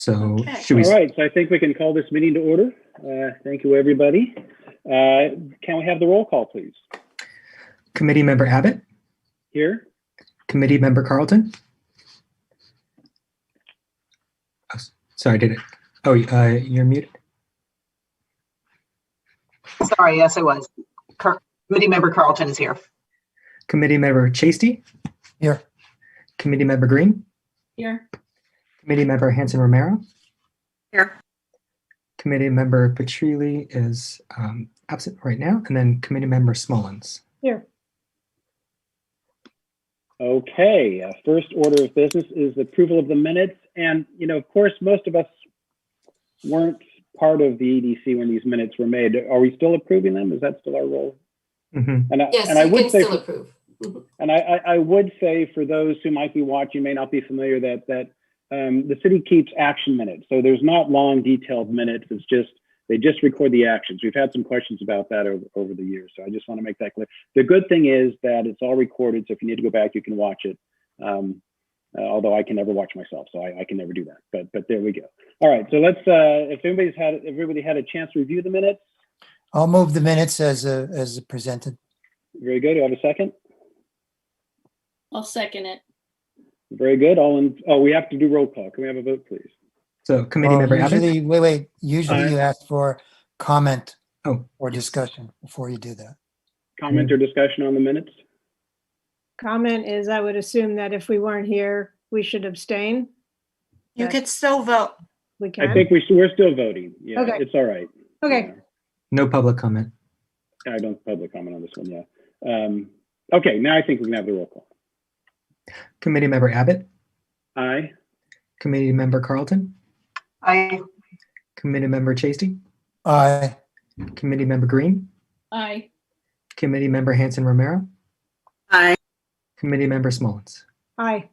So Okay. should we? All right, so I think we can call this meeting to order. Thank you, everybody. Can we have the roll call, please? Committee Member Abbott, Here. Committee Member Carlton. Oh, sorry, did it? Oh, you're muted. Sorry, yes, I was. Committee Member Carlton is here. Committee Member Chasty. Here. Committee Member Green. Here. Committee Member Hanson Romero. Here. Committee Member Petrilli is absent right now, and then Committee Member Smullins. Here. Okay, first order of business is approval of the minutes. And, you know, of course, most of us weren't part of the EDC when these minutes were made. Are we still approving them? Is that still our role? Mm-hmm. Yes, and I you would can say still approve. And I would say for those who might be watching, may not be familiar, that the city keeps action minutes. So there's not long, detailed minutes. It's just, they just record the actions. We've had some questions about that over the years. So I just want to make that clear. The good thing is that it's all recorded. So if you need to go back, you can watch it. Although I can never watch myself, so I can never do that. But there we go. All right. So let's, if everybody had a chance to review the minutes. I'll move the minutes as presented. Very good. Do I have a second? I'll second it. Very good. We have to do roll call. Can we have a vote, please? So Committee Member Abbott. Wait. Usually you ask for comment or yes. discussion before you do that. Comment or discussion on the minutes? Comment is, I would assume that if we weren't here, we should abstain. You could still vote. We can. I think we're still voting. Yeah, Okay. It's all right. Okay. Yeah. No public comment. I don't public comment on this one. Yeah. Okay. Now I think we can have the roll call. Committee Member Abbott. Aye. Committee Member Carlton. Aye. Committee Member Chasty. Aye. Committee Member Green. Aye. Committee Member Hanson Romero. Aye. Committee Member Smullins. Aye.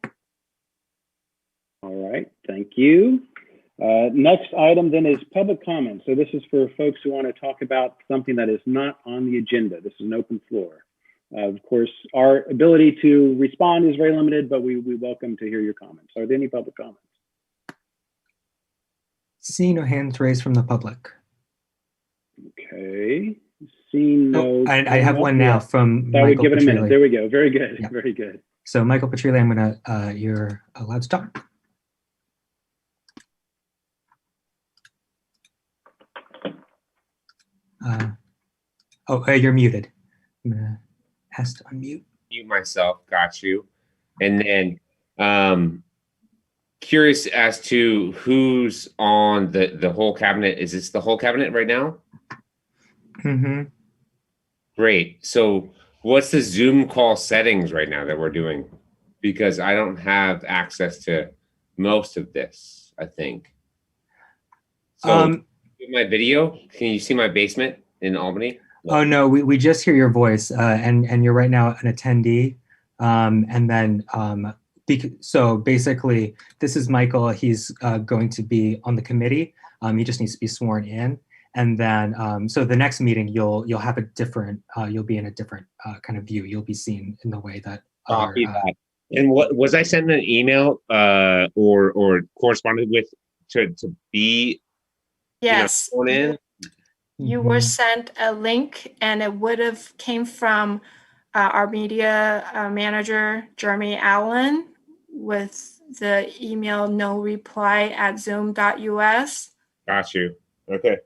All right. Thank you. Next item then is public comment. So this is for folks who want to talk about something that is not on the agenda. This is an open floor. Of course, our ability to respond is very limited, but we welcome to hear your comments. Are there any public comments? Seeing no hands raised from the public. Okay. Seeing no. I have one now from That would Michael give it a minute. Petrilli. There we go. Very good. Yeah. Very good. So Michael Petrilli, I'm gonna, you're allowed to talk. You're muted. I'm gonna ask to unmute. Mute myself, got you. And then curious as to who's on the whole cabinet. Is this the whole cabinet right now? Mm-hmm. Great. So what's the Zoom call settings right now that we're doing? Because I don't have access to most of this, I think. So my video, can you see my basement in Albany? Oh no, we just hear your voice, and you're right now an attendee, and then so basically this is Michael. He's going to be on the committee. He just needs to be sworn in, and then so the next meeting you'll have a different you'll be in a different kind of view. You'll be seen in the way that. Copy that. And what was I sent an email or corresponded with to be Yes. sworn in? You were sent a link and it would have came from our media manager, Jeremy Allen, with the email noreply@zoom.us. Got you. Okay.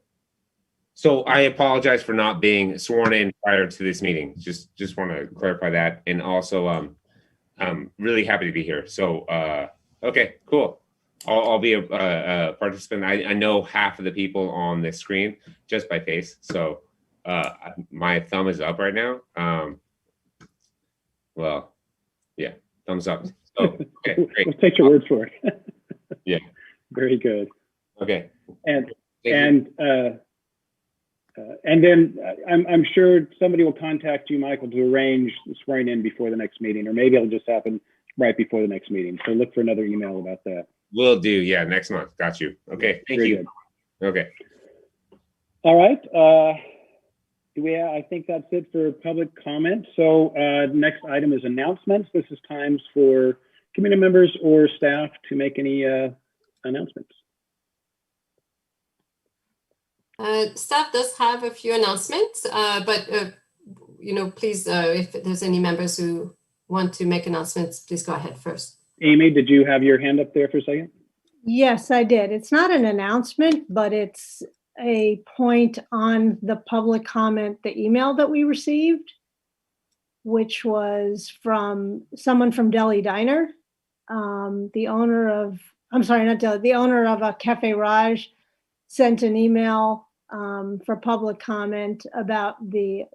So I apologize for not being sworn in prior to this meeting. Just want to clarify that. And also, I'm really happy to be here. So, okay, cool. I'll be a participant. I know half of the people on this screen just by face. So my thumb is up right now. Well, yeah, thumbs up. So, okay, great. Let's take your word for it. Yeah. Very good. Okay. And then I'm sure somebody will contact you, Michael, to arrange the swearing in before the next meeting, or maybe it'll just happen right before the next meeting. So look for another email about that. Will do. Yeah, next month. Got you. Okay. Thank Very you. good. Okay. All right. I think that's it for public comment. So next item is announcements. This is times for community members or staff to make any announcements. Staff does have a few announcements, but please, if there's any members who want to make announcements, please go ahead first. Amy, did you have your hand up there for a second? Yes, I did. It's not an announcement, but it's a point on the public comment, the email that we received, which was from someone from Deli Diner, the owner of a Cafe Raj sent an email for public comment about the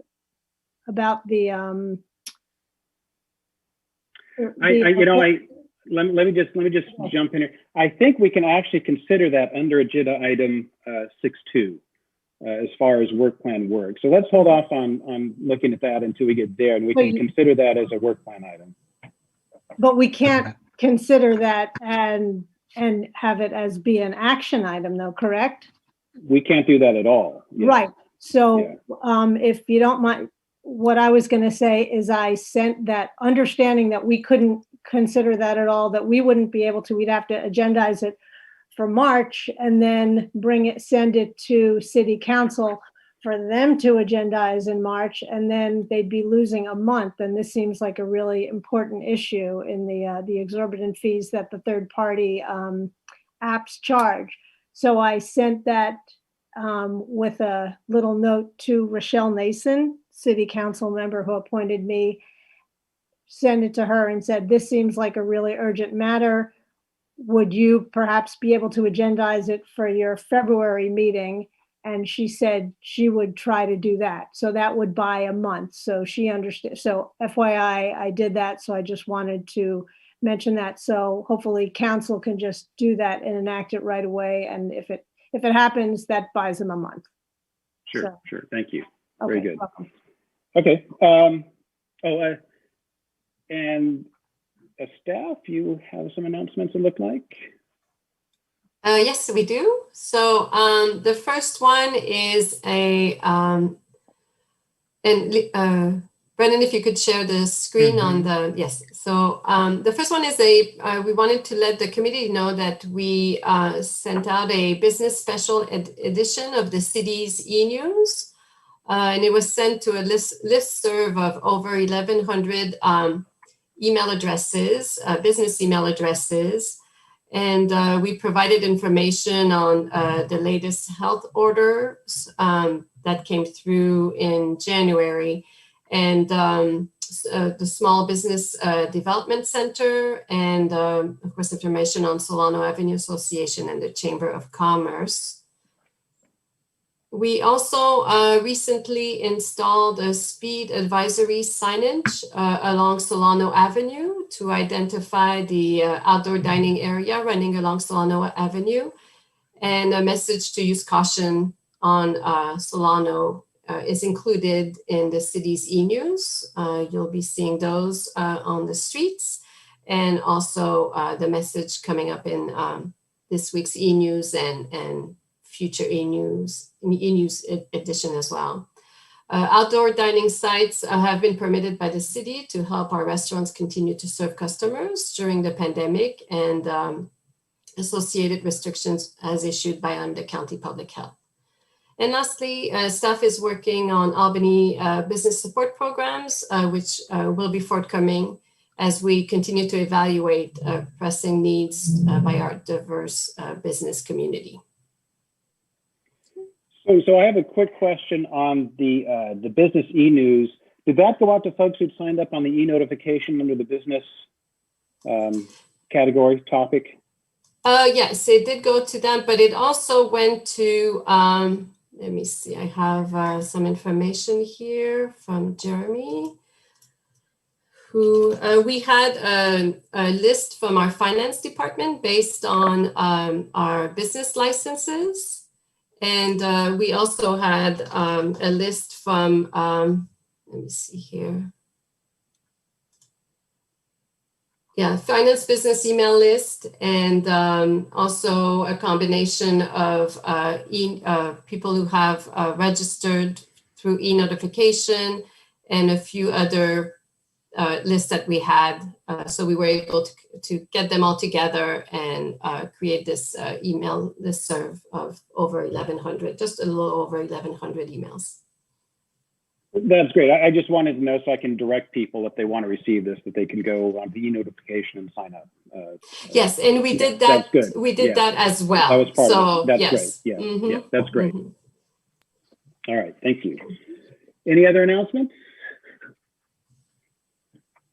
Let me just jump in here. I think we can actually consider that under agenda item 6.2 as far as work plan work. So let's hold off on looking at that until we get there, and we can consider that as a work plan item. But we can't consider that and have it as be an action item, though, correct? We can't do that at all. Yeah. Right. So if you don't mind, what I was going to say is I sent that understanding that we couldn't consider that at all, that we wouldn't be able to, we'd have to agendize it for March and then send it to City Council for them to agendize in March, and then they'd be losing a month. And this seems like a really important issue in the exorbitant fees that the third party apps charge. So I sent that with a little note to Rochelle Nason, City Council member who appointed me, send it to her and said, this seems like a really urgent matter. Would you perhaps be able to agendize it for your February meeting? And she said she would try to do that. So that would buy a month. So she understood. So FYI, I did that. So I just wanted to mention that. So hopefully council can just do that and enact it right away. And if it happens, that buys them a month. Sure, sure. Thank you. Okay, very good. welcome. Okay. And staff, you have some announcements, it looked like. Yes, we do. So the first one is Brendan, if you could share the screen on the, yes. So the first one is we wanted to let the committee know that we sent out a business special edition of the city's e-news. And it was sent to a listserv of over 1,100 email addresses, business email addresses. And we provided information on the latest health orders that came through in January, and the Small Business Development Center, and of course, information on Solano Avenue Association and the Chamber of Commerce. We also recently installed a speed advisory signage along Solano Avenue to identify the outdoor dining area running along Solano Avenue, and a message to use caution on Solano is included in the city's e-news. You'll be seeing those on the streets, and also the message coming up in this week's e-news and future e-news edition as well. Outdoor dining sites have been permitted by the city to help our restaurants continue to serve customers during the pandemic, and associated restrictions as issued by Alameda County Public Health. And lastly, staff is working on Albany business support programs, which will be forthcoming as we continue to evaluate pressing needs by our diverse business community. So I have a quick question on the business e-news. Did that go out to folks who'd signed up on the e-notification under the business category topic? Yes, it did go to them, but it also went to, let me see, I have some information here from Jeremy, who we had a list from our finance department based on our business licenses. And we also had a list from, let me see here. Yeah, finance business email list, and also a combination of people who have registered through e-notification, and a few other list that we had. So we were able to get them all together and create this email listserv of over 1,100, just a little over 1,100 emails. That's great. I just wanted to know so I can direct people if they want to receive this, that they can go on the e-notification and sign up. Yes, and we did that. That's good. We did that as well. That was part so, of it. That's yes. great. Yeah, Mhm. yeah, that's great. Mhm. All right, thank you. Any other announcements?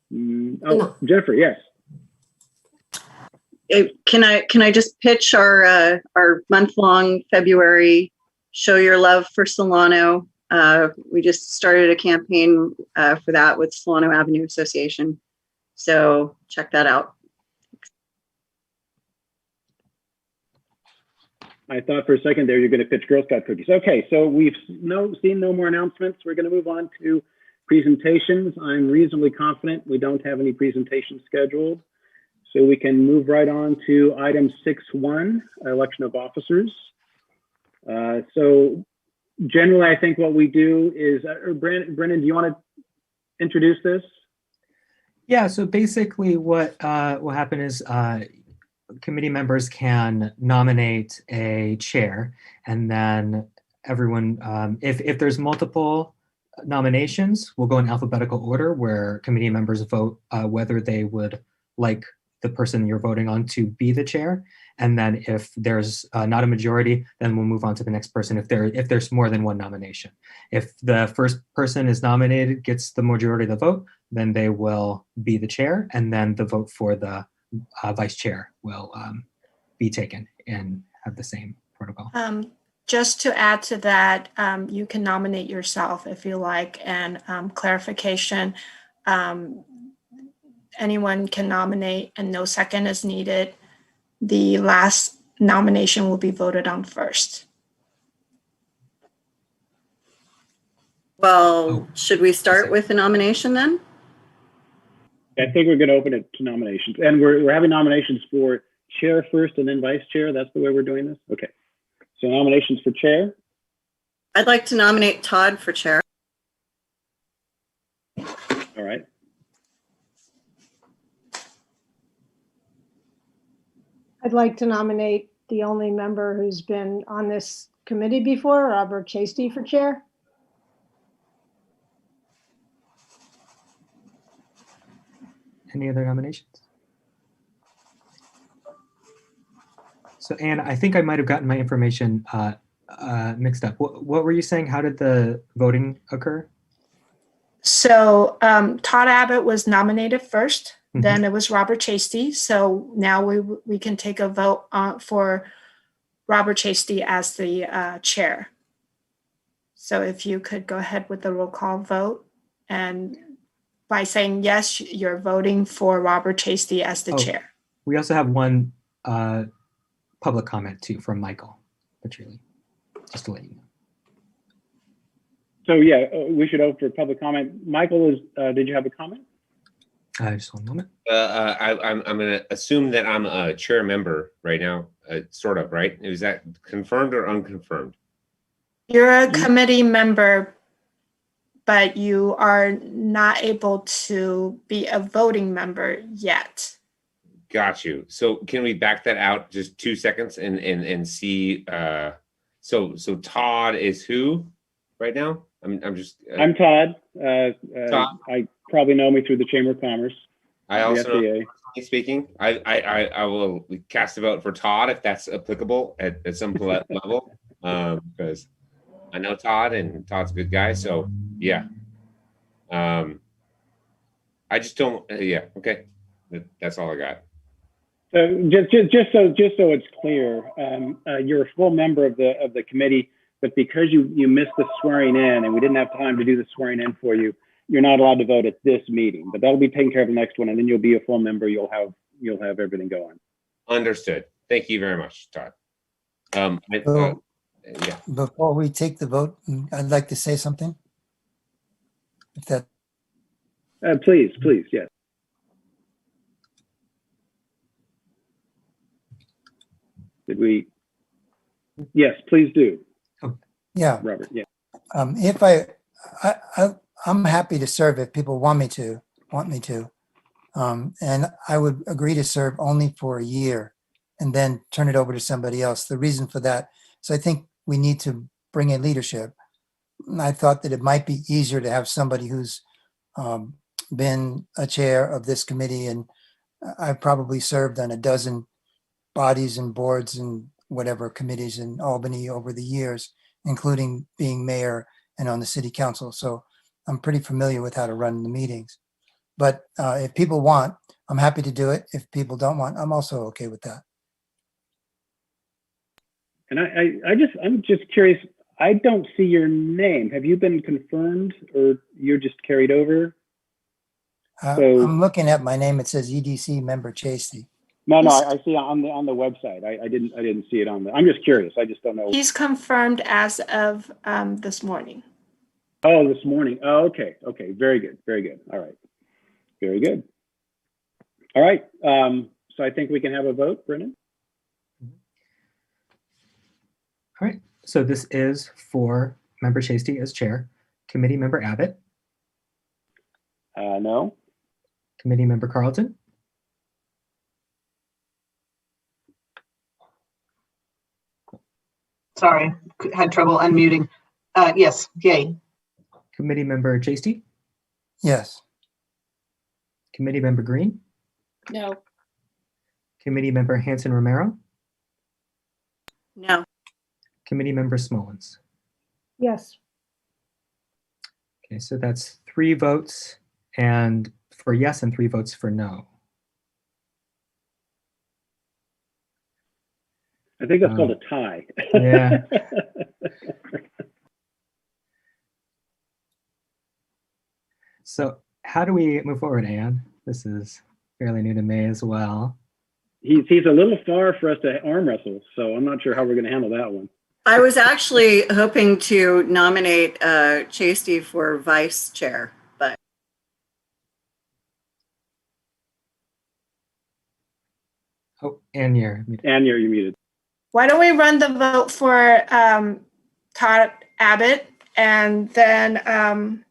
No. Jennifer, yes. Can I just pitch our month-long February Show Your Love for Solano? We just started a campaign for that with Solano Avenue Association. So check that out. I thought for a second there you're going to pitch Girl Scout cookies. Okay, so we've seen no more announcements. We're going to move on to presentations. I'm reasonably confident we don't have any presentations scheduled. So we can move right on to item 6.1, election of officers. So generally, I think what we do is, Brennan, do you want to introduce this? Yeah, so basically what will happen is committee members can nominate a chair, and then everyone, if there's multiple nominations, we'll go in alphabetical order where committee members vote whether they would like the person you're voting on to be the chair. And then if there's not a majority, then we'll move on to the next person if there's more than one nomination. If the first person is nominated gets the majority of the vote, then they will be the chair, and then the vote for the vice chair will be taken and have the same protocol. Just to add to that, you can nominate yourself if you like, and clarification, anyone can nominate and no second is needed. The last nomination will be voted on first. Well, should we start with the nomination then? I think we're going to open it to nominations, and we're having nominations for chair first and then vice chair. That's the way we're doing this. Okay. So nominations for chair. I'd like to nominate Todd for chair. All right. I'd like to nominate the only member who's been on this committee before, Robert Chasty, for chair. Any other nominations? So Anne, I think I might have gotten my information mixed up. What were you saying? How did the voting occur? So Todd Abbott was nominated first, then it was Robert Chasty. So now we can take a vote for Robert Chasty as the chair. So if you could go ahead with the roll call vote, and by saying yes, you're voting for Robert Chasty as the chair. We also have one public comment too from Michael Petrilli, just to let you know. So yeah, we should open for public comment. Michael, did you have a comment? Just one moment. I'm going to assume that I'm a chair member right now, sort of, right? Is that confirmed or unconfirmed? You're a committee member, but you are not able to be a voting member yet. Got you. So can we back that out just 2 seconds and see? So Todd is who right now? I'm just. I'm Todd. Todd. I probably know me through the Chamber of Commerce. I also know, speaking. I will cast a vote for Todd if that's applicable at some level, because I know Todd and Todd's a good guy. So yeah. I just don't. Yeah. Okay. That's all I got. So just so it's clear, you're a full member of the committee, but because you missed the swearing in and we didn't have time to do the swearing in for you, you're not allowed to vote at this meeting. But that'll be taken care of the next one, and then you'll be a full member. You'll have everything going. Understood. Thank you very much, Todd. Yeah. Before we take the vote, I'd like to say something. If that. Please, yes. Did we? Yes, please do. Yeah. Robert, yeah. If I'm happy to serve if people want me to. want me to. And I would agree to serve only for a year and then turn it over to somebody else. The reason for that is I think we need to bring in leadership. And I thought that it might be easier to have somebody who's been a chair of this committee, and I've probably served on a dozen bodies and boards and whatever committees in Albany over the years, including being mayor and on the city council. So I'm pretty familiar with how to run the meetings. But if people want, I'm happy to do it. If people don't want, I'm also okay with that. And I'm just curious. I don't see your name. Have you been confirmed, or you're just carried over? So- I'm looking at my name. It says EDC member Chasey. No, I see on the website. I didn't see it on the. I'm just curious. I just don't know. He's confirmed as of this morning. Oh, this morning. Oh, okay. Okay. Very good. Very good. All right. Very good. All right. So I think we can have a vote, Brennan. All right. So this is for Member Chasty as chair, Committee Member Abbott, No. Committee Member Carlton, Sorry, had trouble unmuting. Yes, yay. Committee Member Chasty, Yes. Committee Member Green, No. Committee Member Hanson Romero, No. Committee Member Smullins. Yes. Okay, so that's 3 votes and for yes and 3 votes for no. I think that's called a tie. Yeah. So how do we move forward, Anne? This is fairly new to me as well. He's a little far for us to arm wrestle, so I'm not sure how we're going to handle that one. I was actually hoping to nominate Chasty for vice chair, but Oh, Anne, you're muted. And you're muted. Why don't we run the vote for Todd Abbott, and then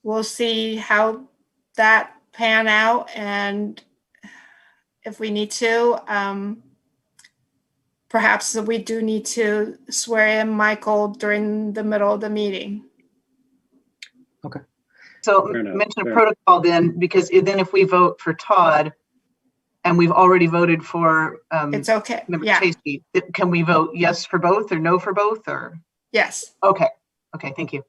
we'll see how that pan out, and if we need to, perhaps we do need to swear in Michael during the middle of the meeting. So Fair enough, mention a fair protocol then, because then if we vote for Todd and we've already voted for It's okay. Member Yeah. Chasty, can we vote yes for both or no for both or? Yes. Okay. Okay. Thank you.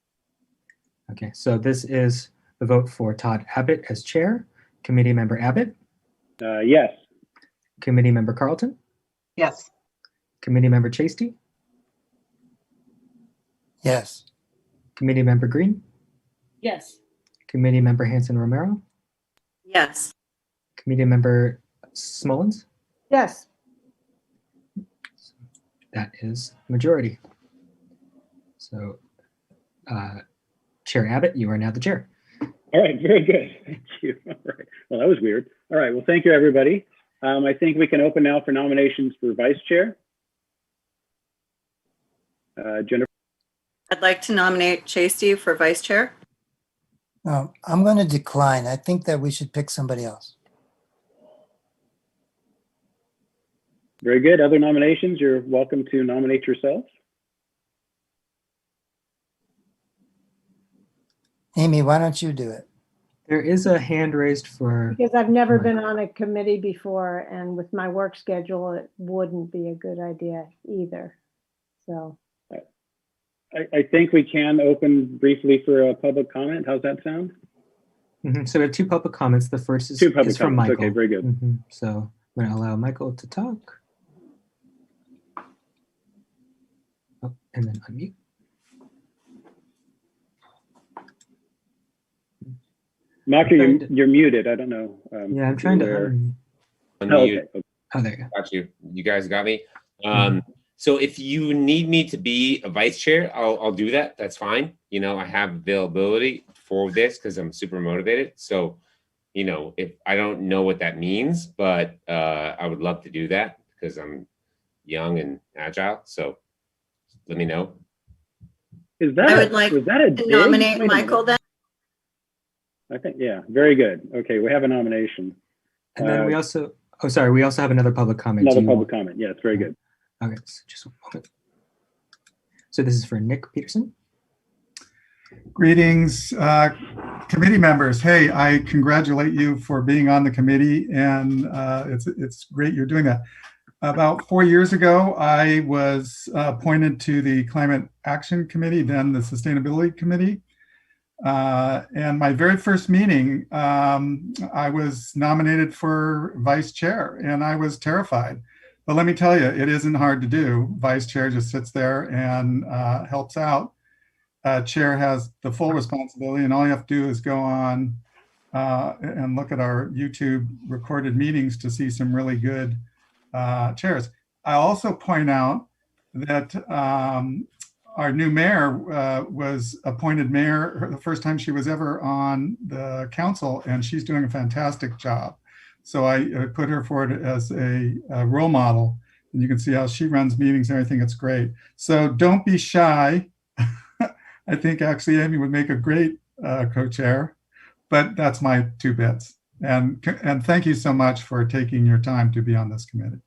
Okay, so this is the vote for Todd Abbott as chair, Committee Member Abbott, Yes. Committee Member Carlton, Yes. Committee Member Chasty, Yes. Committee Member Green, Yes. Committee Member Hanson Romero, yes. Committee Member Smullins. Yes. That is majority. So Chair Abbott, you are now the chair. All right. Very good. Thank you. All right. Well, that was weird. All right. Well, thank you, everybody. I think we can open now for nominations for vice chair. Jennifer. I'd like to nominate Chasty for vice chair. I'm going to decline. I think that we should pick somebody else. Very good. Other nominations, you're welcome to nominate yourself. Amy, why don't you do it? There is a hand raised for, Because I've never been on a committee before, and with my work schedule, it wouldn't be a good idea either. So, I think we can open briefly for a public comment. How's that sound? So we have 2 public comments. The first is, 2 public from comments. Michael. Okay, very good. So I'm going to allow Michael to talk. Oh, and then unmute. Maka, you're muted. I don't know. Yeah, I'm trying to where- unmute. Oh, okay. Oh, there you go. Got you. You guys got me. So if you need me to be a vice chair, I'll do that. That's fine. You know, I have availability for this because I'm super motivated. So, you know, if I don't know what that means, but I would love to do that because I'm young and agile. So let me know. Is that I would like was that a To dig? nominate Wait a Michael minute. I think, yeah, very good. Okay, we have a nomination. And then we also, oh, sorry, we also have another public comment. Another Do you public want- comment. Yeah, it's very good. Okay, so just one moment. So this is for Nick Peterson. Greetings, committee members. Hey, I congratulate you for being on the committee, and it's great you're doing that. About 4 years ago, I was appointed to the Climate Action Committee, then the Sustainability Committee. And my very first meeting, I was nominated for vice chair, and I was terrified. But let me tell you, it isn't hard to do. Vice chair just sits there and helps out. Chair has the full responsibility, and all you have to do is go on and look at our YouTube recorded meetings to see some really good chairs. I also point out that our new mayor was appointed mayor the first time she was ever on the council, and she's doing a fantastic job. So I put her forward as a role model, and you can see how she runs meetings and everything. It's great. So don't be shy. I think actually Amy would make a great co-chair, but that's my 2 bits. And thank you so much for taking your time to be on this committee.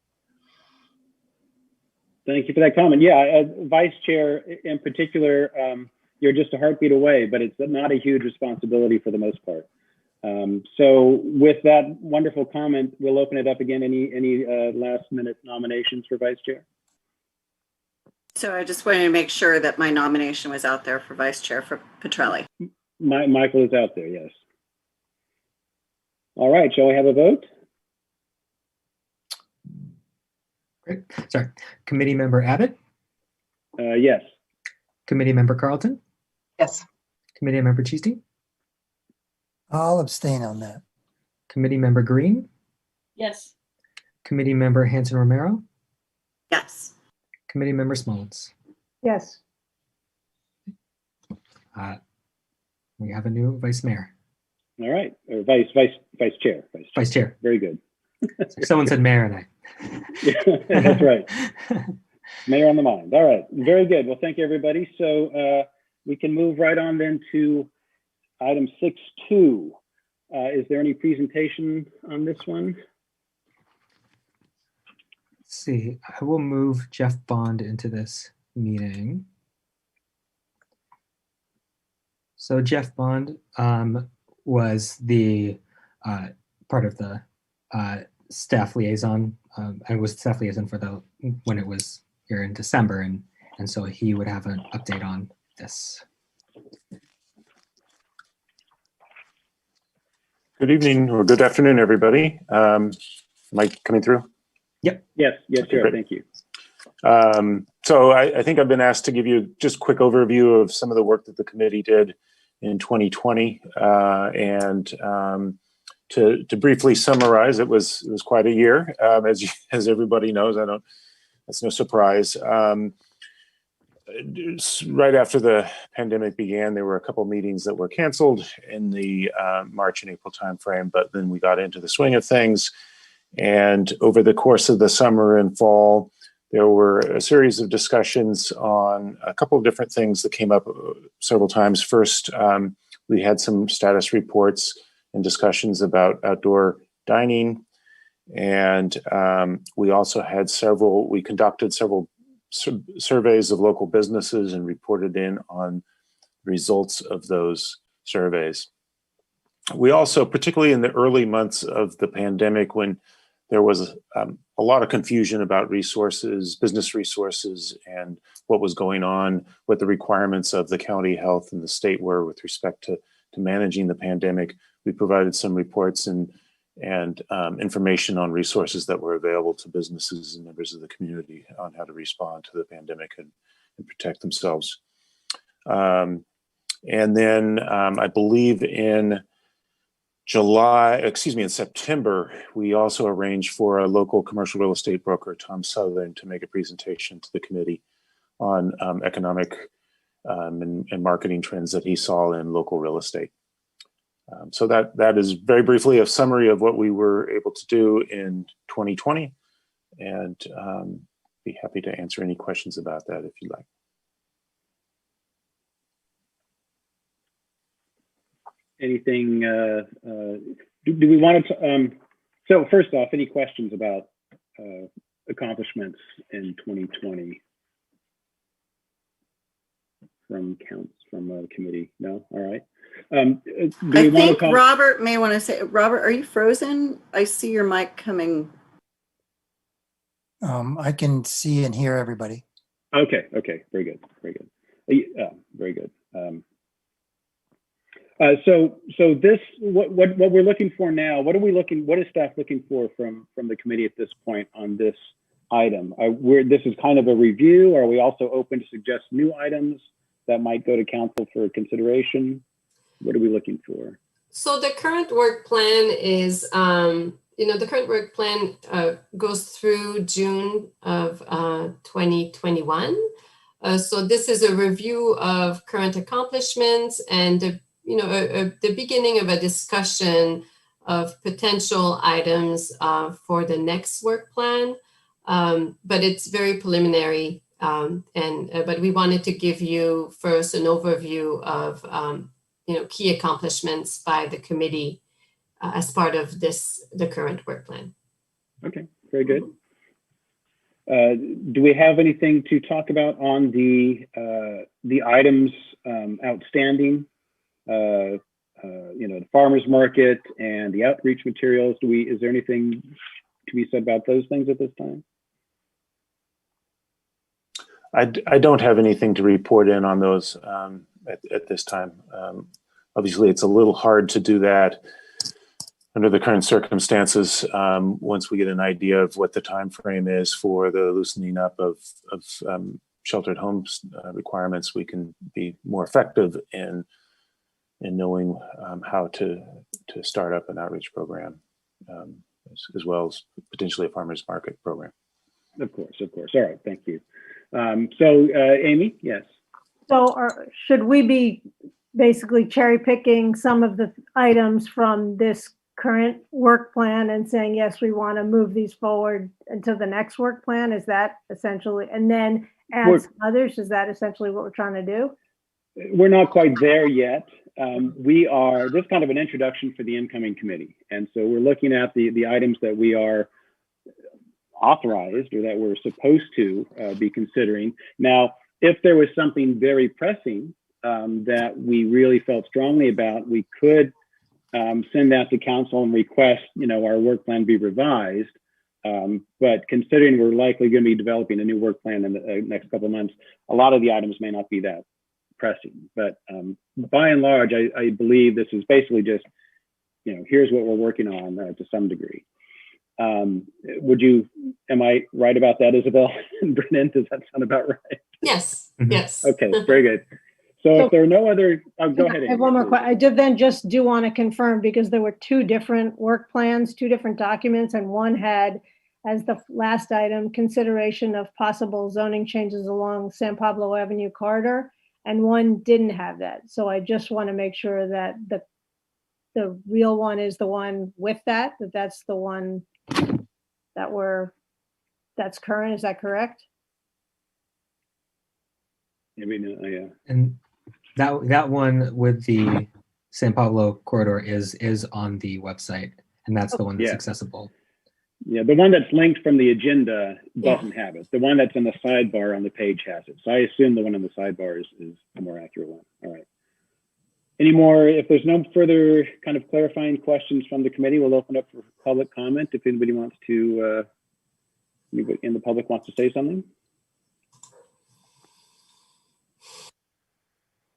Thank you for that comment. Yeah, vice chair in particular, you're just a heartbeat away, but it's not a huge responsibility for the most part. So with that wonderful comment, we'll open it up again. Any last minute nominations for vice chair? So I just wanted to make sure that my nomination was out there for vice chair for Petrelli. Michael is out there, yes. All right, shall we have a vote? Great. Sorry. Committee member Abbott, Yes. committee member Carlton, Yes. committee member Cheesty, I'll abstain on that. committee member Green, Yes. committee member Hanson Romero, Yes. committee member Smullins. Yes. We have a new vice mayor, All right, or vice chair. vice chair. Very good. Someone said mayor and I. Yeah, that's right. Mayor on the mind. All right, very good. Well, thank you, everybody. So we can move right on then to item 6.2. Is there any presentation on this one? Let's see, I will move Jeff Bond into this meeting. So Jeff Bond was the part of the staff liaison. I was staff liaison for when it was here in December, and so he would have an update on this. Good evening or good afternoon, everybody. Am I coming through? Yes, Okay, Chair, great. thank you. So I think I've been asked to give you just a quick overview of some of the work that the committee did in 2020. To briefly summarize, it was quite a year, as everybody knows. That's no surprise. Right after the pandemic began, there were a couple meetings that were canceled in the March and April timeframe, but then we got into the swing of things. And over the course of the summer and fall, there were a series of discussions on a couple of different things that came up several times. First, we had some status reports and discussions about outdoor dining. And we also had we conducted several surveys of local businesses and reported in on results of those surveys. We also, particularly in the early months of the pandemic, when there was a lot of confusion about resources, business resources, and what was going on, what the requirements of the county health and the state were with respect to managing the pandemic, we provided some reports and information on resources that were available to businesses and members of the community on how to respond to the pandemic and protect themselves. And then I believe in September, we also arranged for a local commercial real estate broker, Tom Sutherland, to make a presentation to the committee on economic and marketing trends that he saw in local real estate. So that is very briefly a summary of what we were able to do in 2020, and be happy to answer any questions about that if you'd like. anything, do we want to, so first off, any questions about accomplishments in 2020 from the committee? No? All right. Do I we want to think talk? Robert may want to say, Robert, are you frozen? I see your mic coming. I can see and hear everybody. Okay, very good, very good. Very good. So this, what we're looking for now, what is staff looking for from the committee at this point on this item? This is kind of a review. Are we also open to suggest new items that might go to council for consideration? What are we looking for? So the current work plan is, the current work plan goes through June of 2021. So this is a review of current accomplishments and the beginning of a discussion of potential items for the next work plan. But it's very preliminary, but we wanted to give you first an overview of key accomplishments by the committee as part of the current work plan. Okay, very good. Do we have anything to talk about on the items outstanding? The farmers market and the outreach materials. Is there anything to be said about those things at this time? I don't have anything to report in on those at this time. Obviously, it's a little hard to do that under the current circumstances. Once we get an idea of what the time frame is for the loosening up of sheltered homes requirements, we can be more effective in knowing how to start up an outreach program, as well as potentially a farmers market program. Of course. All right, thank you. So Amy, yes. So should we be basically cherry picking some of the items from this current work plan and saying, yes, we want to move these forward into the next work plan? Is that essentially, and then add some others? Is that essentially what we're trying to do? We're not quite there yet. This is kind of an introduction for the incoming committee. And so we're looking at the items that we are authorized or that we're supposed to be considering. Now, if there was something very pressing that we really felt strongly about, we could send that to council and request, our work plan be revised. But considering we're likely going to be developing a new work plan in the next couple of months, a lot of the items may not be that pressing. But by and large, I believe this is basically just, here's what we're working on to some degree. Am I right about that, Isabel and Brennan? Does that sound about right? Yes, Mhm. yes. Okay, very good. So if there are no other, go ahead. I have one more question. I did then just do want to confirm, because there were two different work plans, two different documents, and one had as the last item consideration of possible zoning changes along San Pablo Avenue corridor, and one didn't have that. So I just want to make sure that the real one is the one with that's the one that's current. Is that correct? Yeah. And that one with the San Pablo corridor is on the website, and that's the one that's accessible. Yeah, the one that's linked from the agenda doesn't have it. The one that's in the sidebar on the page has it. So I assume the one in the sidebar is a more accurate one. All right. Any more? If there's no further kind of clarifying questions from the committee, we'll open up for public comment. If anybody wants to, anybody in the public wants to say something.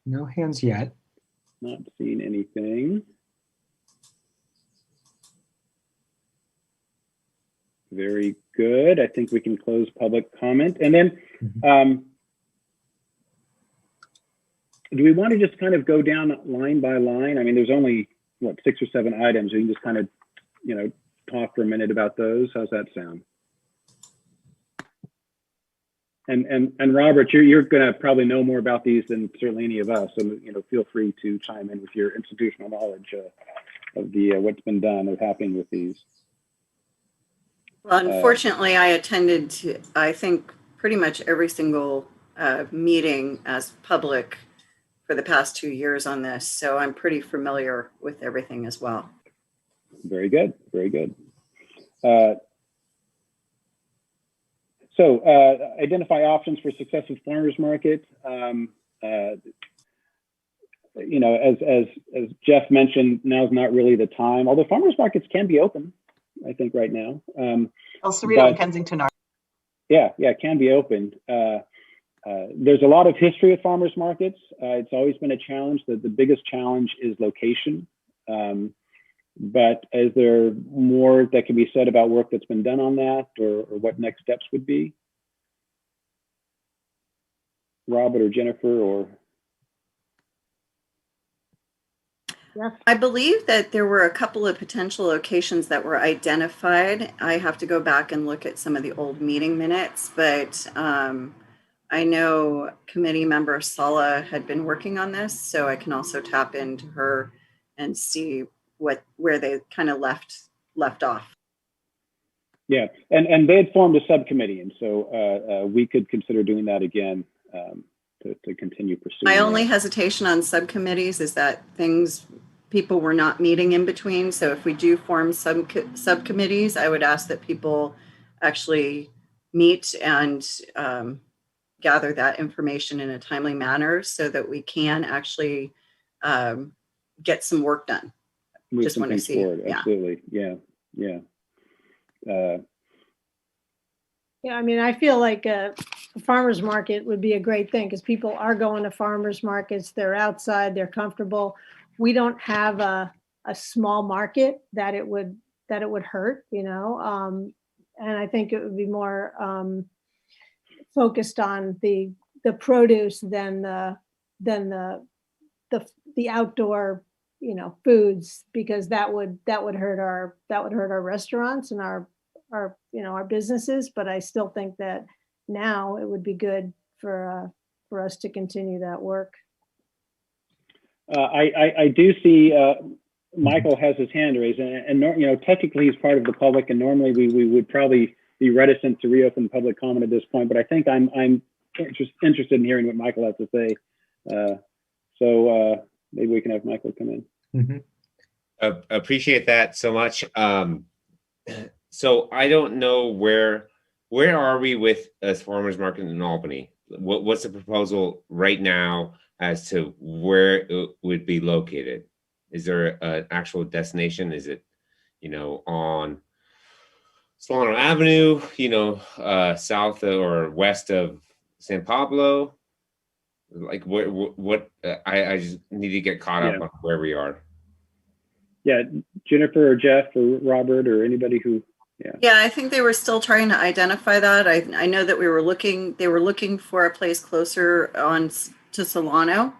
No hands yet. Not seeing anything. Very good. I think we can close public comment. And then do we want to just kind of go down line by line? I mean, there's only, 6 or 7 items. We can just kind of, talk for a minute about those. How's that sound? And Robert, you're going to probably know more about these than certainly any of us. So, feel free to chime in with your institutional knowledge of the what's been done or happening with these. Well, unfortunately, I attended to, I think, pretty much every single meeting as public for the past 2 years on this, so I'm pretty familiar with everything as well. Very good, very good. So identify options for successive farmers market. You know, as Jeff mentioned, now's not really the time, although farmers markets can be open, I think, right now. El Cerrito and Kensington are. Yeah, it can be open. There's a lot of history with farmers markets. It's always been a challenge. The biggest challenge is location. But is there more that can be said about work that's been done on that, or what next steps would be? Robert or Jennifer or? Yes. I believe that there were a couple of potential locations that were identified. I have to go back and look at some of the old meeting minutes, but I know committee member Sala had been working on this, so I can also tap into her and see where they kind of left off. Yeah, and they had formed a subcommittee, and so we could consider doing that again to continue pursuing. My only hesitation on subcommittees is that people were not meeting in between. So if we do form subcommittees, I would ask that people actually meet and gather that information in a timely manner so that we can actually get some work done. Move Just some want to things see. forward. Yeah. Absolutely. Yeah. Yeah, I mean, I feel like a farmer's market would be a great thing because people are going to farmers markets. They're outside, they're comfortable. We don't have a small market that it would hurt, you know. And I think it would be more focused on the produce than the outdoor, you know, foods, because that would hurt our restaurants and our you know, our businesses. But I still think that now it would be good for us to continue that work. I do see Michael has his hand raised, and you know, technically he's part of the public, and normally we would probably be reticent to reopen public comment at this point. But I think I'm interested in hearing what Michael has to say. So maybe we can have Michael come in. Mm-hmm. Appreciate that so much. So I don't know where are we with a farmers market in Albany? What's the proposal right now as to where it would be located? Is there an actual destination? Is it, you know, on Solano Avenue, you know, south or west of San Pablo? Like what I just need to get caught up on where we are. Yeah, Jennifer or Jeff or Robert or anybody who. Yeah, I think they were still trying to identify that. I know that they were looking for a place closer to Solano.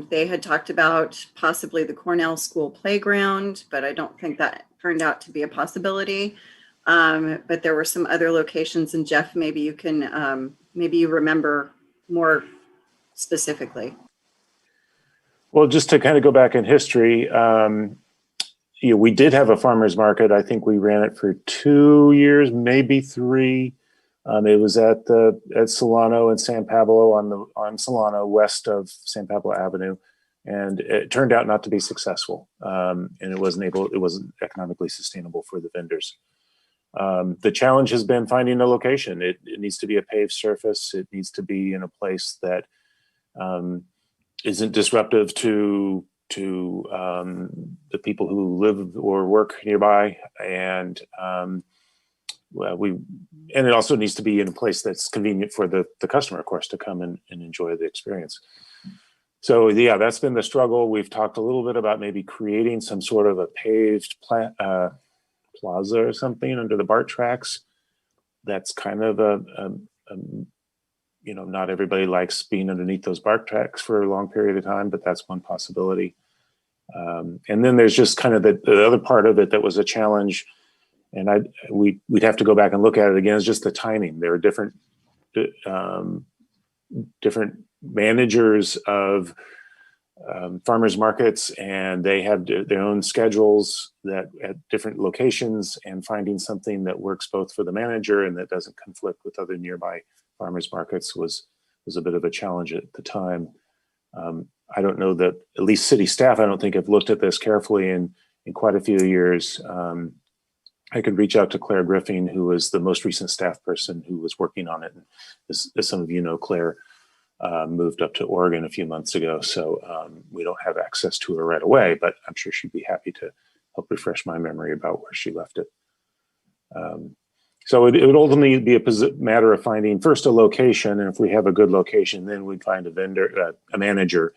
They had talked about possibly the Cornell School playground, but I don't think that turned out to be a possibility. But there were some other locations, and Jeff, maybe you can, maybe you remember more specifically. Well, just to kind of go back in history, you know, we did have a farmer's market. I think we ran it for 2 years, maybe 3. It was at Solano and San Pablo on Solano, west of San Pablo Avenue, and it turned out not to be successful. And it wasn't economically sustainable for the vendors. The challenge has been finding a location. It needs to be a paved surface. It needs to be in a place that isn't disruptive to the people who live or work nearby, and it also needs to be in a place that's convenient for the customer, of course, to come and enjoy the experience. So yeah, that's been the struggle. We've talked a little bit about maybe creating some sort of a paved plaza or something under the BART tracks. That's kind of you know, not everybody likes being underneath those BART tracks for a long period of time, but that's one possibility. And then there's just kind of the other part of it that was a challenge, and we'd have to go back and look at it again, is just the timing. There are different managers of farmers markets, and they have their own schedules that at different locations, and finding something that works both for the manager and that doesn't conflict with other nearby farmers markets was a bit of a challenge at the time. I don't know that at least city staff, I don't think have looked at this carefully in quite a few years. I could reach out to Claire Griffin, who was the most recent staff person who was working on it. As some of you know, Claire moved up to Oregon a few months ago, so we don't have access to her right away, but I'm sure she'd be happy to help refresh my memory about where she left it. So it would ultimately be a matter of finding first a location, and if we have a good location, then we'd find a vendor, a manager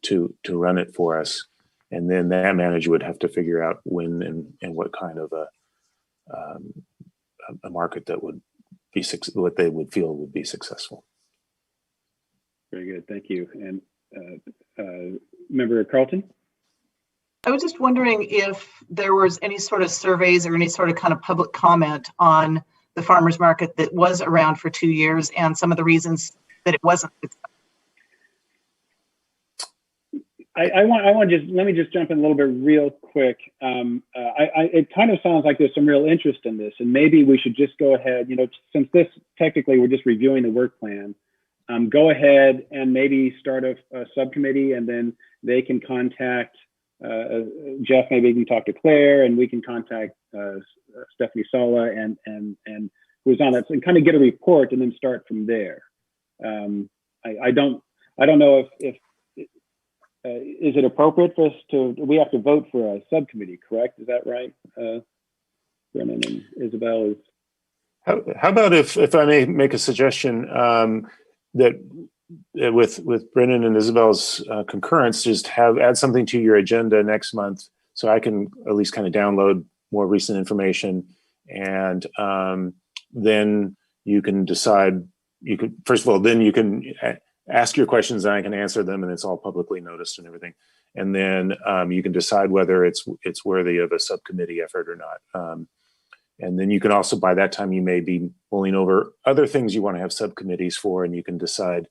to run it for us, and then that manager would have to figure out when and what kind of a market that would be what they would feel would be successful. Very good, thank you. And Member Carlton? I was just wondering if there was any sort of surveys or any sort of kind of public comment on the farmers market that was around for 2 years and some of the reasons that it wasn't. Let me just jump in a little bit real quick. It kind of sounds like there's some real interest in this, and maybe we should just go ahead, since this technically we're just reviewing the work plan, go ahead and maybe start a subcommittee, and then they can contact Jeff, maybe we can talk to Claire, and we can contact Stephanie Sala and who's on that, and kind of get a report and then start from there. I don't know if is it appropriate for us we have to vote for a subcommittee, correct? Is that right? Brennan and Isabel is. How about if I may make a suggestion, that with Brennan and Isabel's concurrence, just add something to your agenda next month, so I can at least kind of download more recent information, and then you can decide. First of all, then you can ask your questions and I can answer them, and it's all publicly noticed and everything. And then you can decide whether it's worthy of a subcommittee effort or not. And then you can also, by that time, you may be mulling over other things you want to have subcommittees for, and you can decide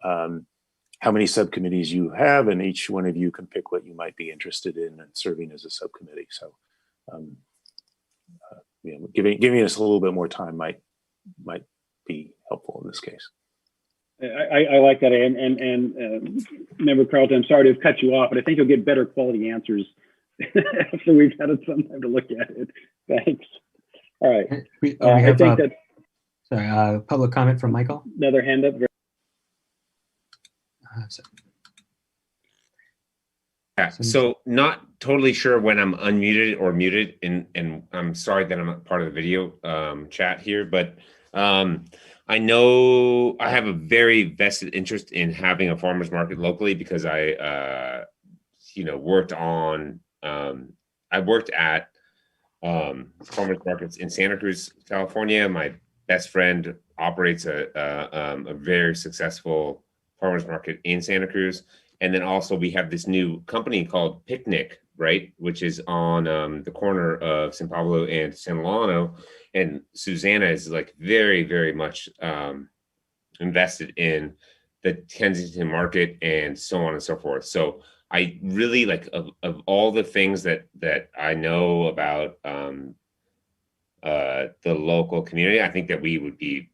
how many subcommittees you have, and each one of you can pick what you might be interested in serving as a subcommittee. So giving us a little bit more time might be helpful in this case. I like that, and Member Carlton, I'm sorry to have cut you off, but I think you'll get better quality answers after we've had some time to look at it. Thanks. All right. I think that. Public comment from Michael. Another hand up. Yeah, so not totally sure when I'm unmuted or muted, and I'm sorry that I'm not part of the video chat here, but I know I have a very vested interest in having a farmer's market locally because I worked at farmers markets in Santa Cruz, California. My best friend operates a very successful farmers market in Santa Cruz. And then also we have this new company called Picnic, right? Which is on the corner of San Pablo and San Milano. And Susanna is like very, very much invested in the Kensington market and so on and so forth. So I really like of all the things that I know about the local community, I think that we would be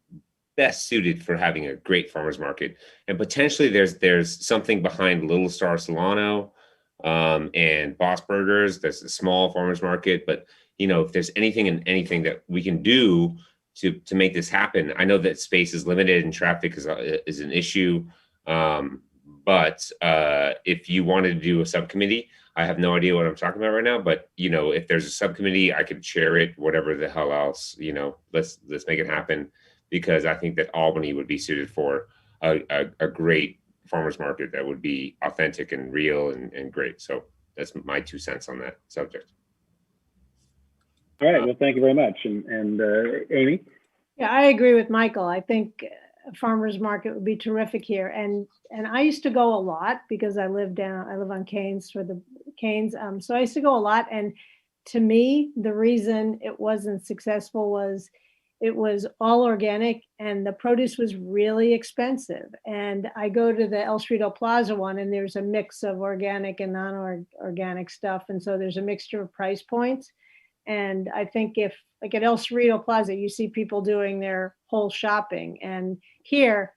best suited for having a great farmers market. And potentially there's something behind Little Star Solano and Boss Burgers. There's a small farmers market, but if there's anything that we can do to make this happen, I know that space is limited and traffic is an issue. But if you wanted to do a subcommittee, I have no idea what I'm talking about right now, but if there's a subcommittee, I could chair it, whatever the hell else, let's make it happen, because I think that Albany would be suited for a great farmers market that would be authentic and real and great. So that's my 2 cents on that subject. All right, well, thank you very much. And Amy? Yeah, I agree with Michael. I think a farmer's market would be terrific here. And I used to go a lot because I live on Canes, for the Canes. So I used to go a lot. And to me, the reason it wasn't successful was it was all organic and the produce was really expensive. And I go to the El Cerrito Plaza one, and there's a mix of organic and non-organic stuff. And so there's a mixture of price points. And I think if, like at El Cerrito Plaza, you see people doing their whole shopping. And here,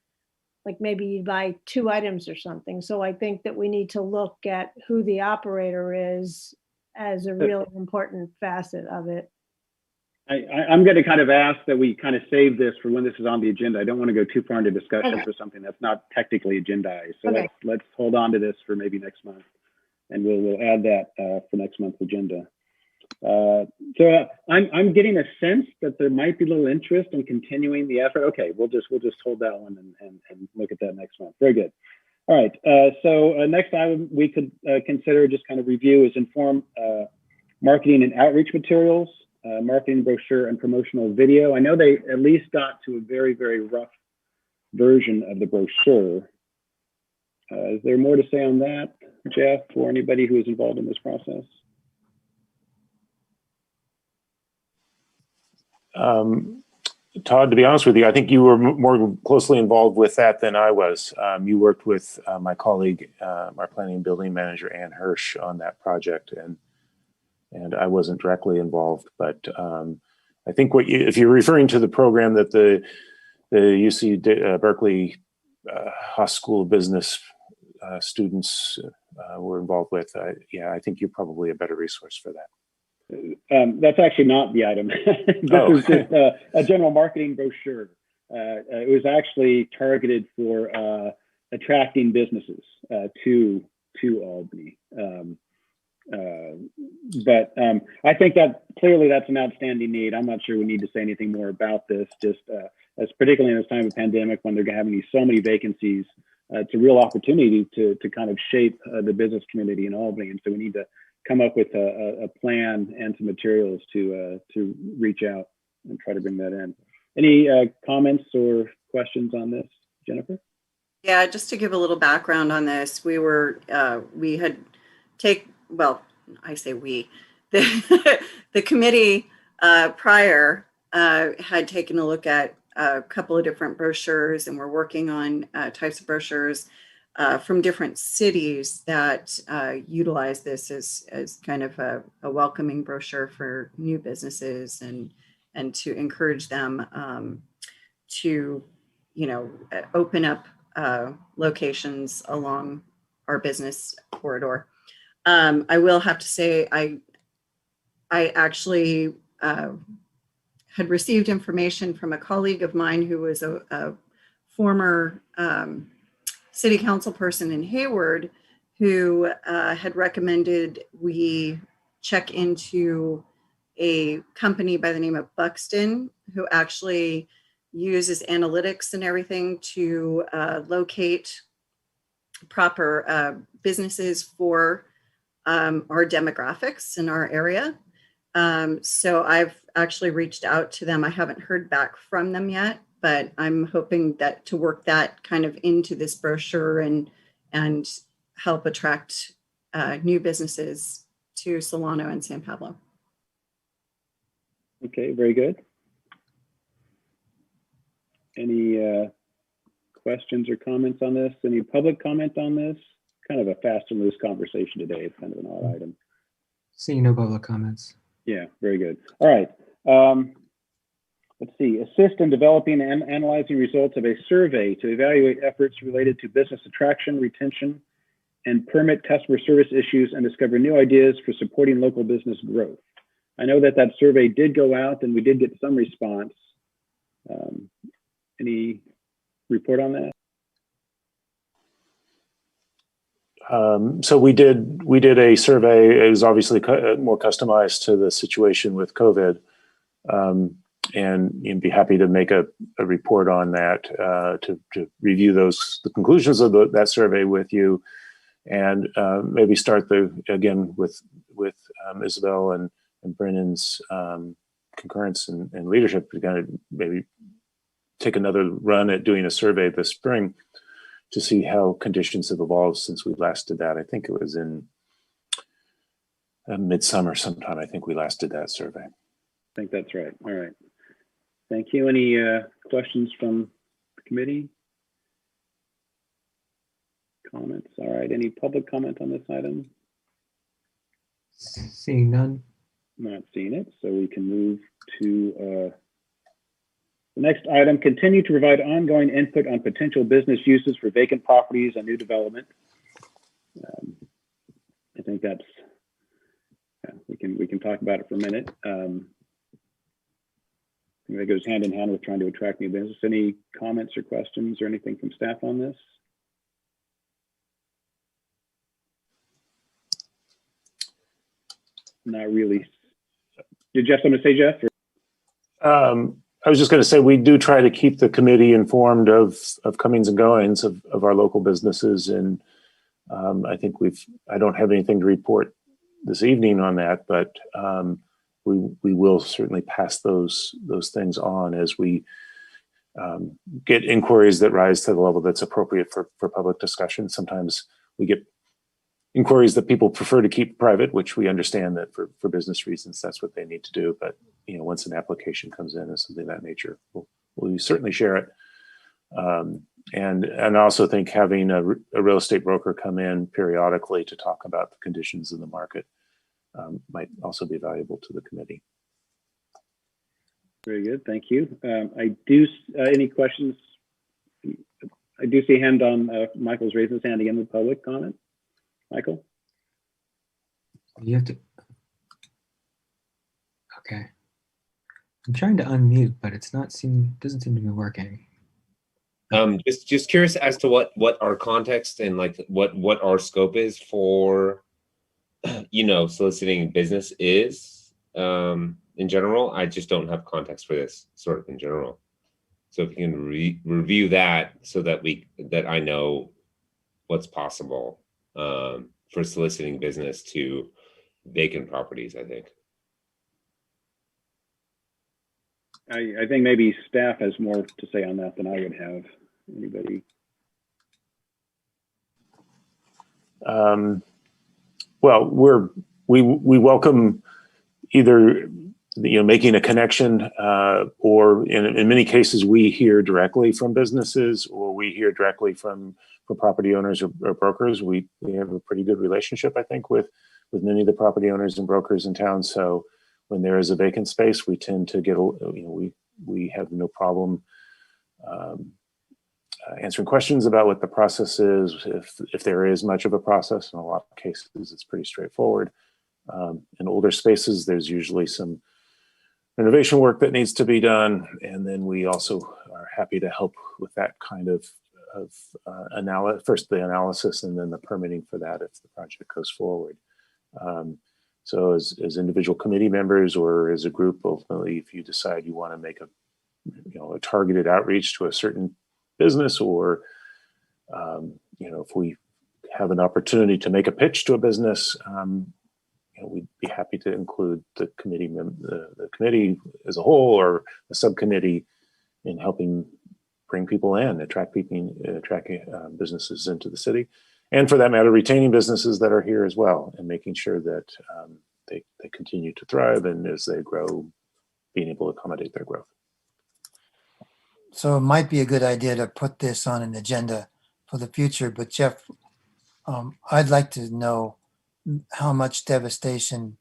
like maybe you buy 2 items or something. So I think that we need to look at who the operator is as a really important facet of it. I'm going to kind of ask that we kind of save this for when this is on the agenda. I don't want to go too far into discussion for something that's not technically agendized. So Okay. let's hold on to this for maybe next month, and we'll add that for next month's agenda. So I'm getting a sense that there might be a little interest in continuing the effort. Okay, we'll just hold that one and look at that next month. Very good. All right. So next item we could consider, just kind of review, is inform marketing and outreach materials, marketing brochure and promotional video. I know they at least got to a very, very rough version of the brochure. Is there more to say on that, Jeff, or anybody who is involved in this process? Todd, to be honest with you, I think you were more closely involved with that than I was. You worked with my colleague, our planning and building manager, Ann Hirsch, on that project, and I wasn't directly involved. But I think if you're referring to the program that the UC Berkeley Haas School of Business students were involved with, yeah, I think you're probably a better resource for that. That's actually not the item. This is just a general marketing brochure. It was actually targeted for attracting businesses to Albany. But I think that clearly that's an outstanding need. I'm not sure we need to say anything more about this, just as particularly in this time of pandemic when they're having so many vacancies. It's a real opportunity to kind of shape the business community in Albany. And so we need to come up with a plan and some materials to reach out and try to bring that in. Any comments or questions on this, Jennifer? Yeah, just to give a little background on this, we had I say we, the committee prior had taken a look at a couple of different brochures, and we're working on types of brochures from different cities that utilize this as kind of a welcoming brochure for new businesses and to encourage them to, open up locations along our business corridor. I will have to say I actually had received information from a colleague of mine who was a former city council person in Hayward, who had recommended we check into a company by the name of Buxton, who actually uses analytics and everything to locate proper businesses for our demographics in our area. So I've actually reached out to them. I haven't heard back from them yet, but I'm hoping that to work that kind of into this brochure and help attract new businesses to Solano and San Pablo. Okay, very good. Any questions or comments on this? Any public comment on this? Kind of a fast and loose conversation today. It's kind of an odd item. Seeing no public comments. Yeah, very good. All right. Let's see. Assist in developing and analyzing results of a survey to evaluate efforts related to business attraction, retention, and permit customer service issues and discover new ideas for supporting local business growth. I know that survey did go out and we did get some response. Any report on that? So we did a survey. It was obviously more customized to the situation with COVID, and you'd be happy to make a report on that to review the conclusions of that survey with you, and maybe start again with Isabel and Brennan's concurrence and leadership to kind of maybe take another run at doing a survey this spring to see how conditions have evolved since we last did that. I think it was in midsummer sometime. I think we last did that survey. I think that's right. All right. Thank you. Any questions from the committee? Comments? All right. Any public comment on this item? Seeing none. Not seeing it. So we can move to The next item, continue to provide ongoing input on potential business uses for vacant properties and new development. I think that's, yeah, we can talk about it for a minute. I think that goes hand in hand with trying to attract new business. Any comments or questions or anything from staff on this? Not really. Did Jeff something to say, Jeff? I was just going to say, we do try to keep the committee informed of comings and goings of our local businesses. And I think I don't have anything to report this evening on that, but we will certainly pass those things on as we get inquiries that rise to the level that's appropriate for public discussion. Sometimes we get inquiries that people prefer to keep private, which we understand that for business reasons, that's what they need to do. But once an application comes in or something of that nature, we'll certainly share it. And I also think having a real estate broker come in periodically to talk about the conditions in the market might also be valuable to the committee. Very good, thank you. Any questions? I do see a hand on Michael's raising his hand again with public comment. Michael? You have to. Okay. I'm trying to unmute, but it's not doesn't seem to be working. Just curious as to what our context and like what our scope is for, soliciting business is in general. I just don't have context for this sort of in general. So if you can review that so that I know what's possible for soliciting business to vacant properties, I think. I think maybe staff has more to say on that than I would have. Anybody? Well, we welcome either making a connection or in many cases we hear directly from businesses or we hear directly from property owners or brokers. We have a pretty good relationship, I think, with many of the property owners and brokers in town. So when there is a vacant space, we tend to get, we have no problem answering questions about what the process is, if there is much of a process. In a lot of cases, it's pretty straightforward. In older spaces, there's usually some renovation work that needs to be done. And then we also are happy to help with that kind of analysis, first the analysis and then the permitting for that if the project goes forward. So as individual committee members or as a group, ultimately, if you decide you want to make a targeted outreach to a certain business or, if we have an opportunity to make a pitch to a business, we'd be happy to include the committee, the committee as a whole or a subcommittee in helping bring people in, attract businesses into the city, and for that matter, retaining businesses that are here as well, and making sure that they continue to thrive and as they grow, being able to accommodate their growth. So it might be a good idea to put this on an agenda for the future. But Jeff, I'd like to know how much devastation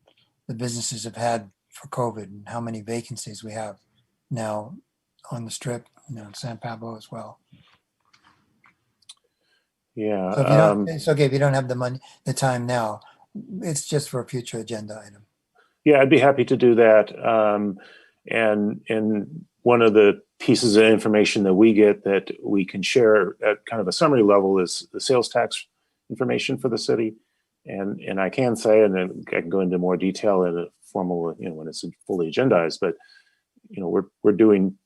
the businesses have had for COVID and how many vacancies we have now on the Strip, in San Pablo as well. Yeah. So it's okay if you don't have the time now. It's just for a future agenda item. Yeah, I'd be happy to do that. And one of the pieces of information that we get that we can share at kind of a summary level is the sales tax information for the city. And I can say, and then I can go into more detail in a formal, when it's fully agendized, but we're doing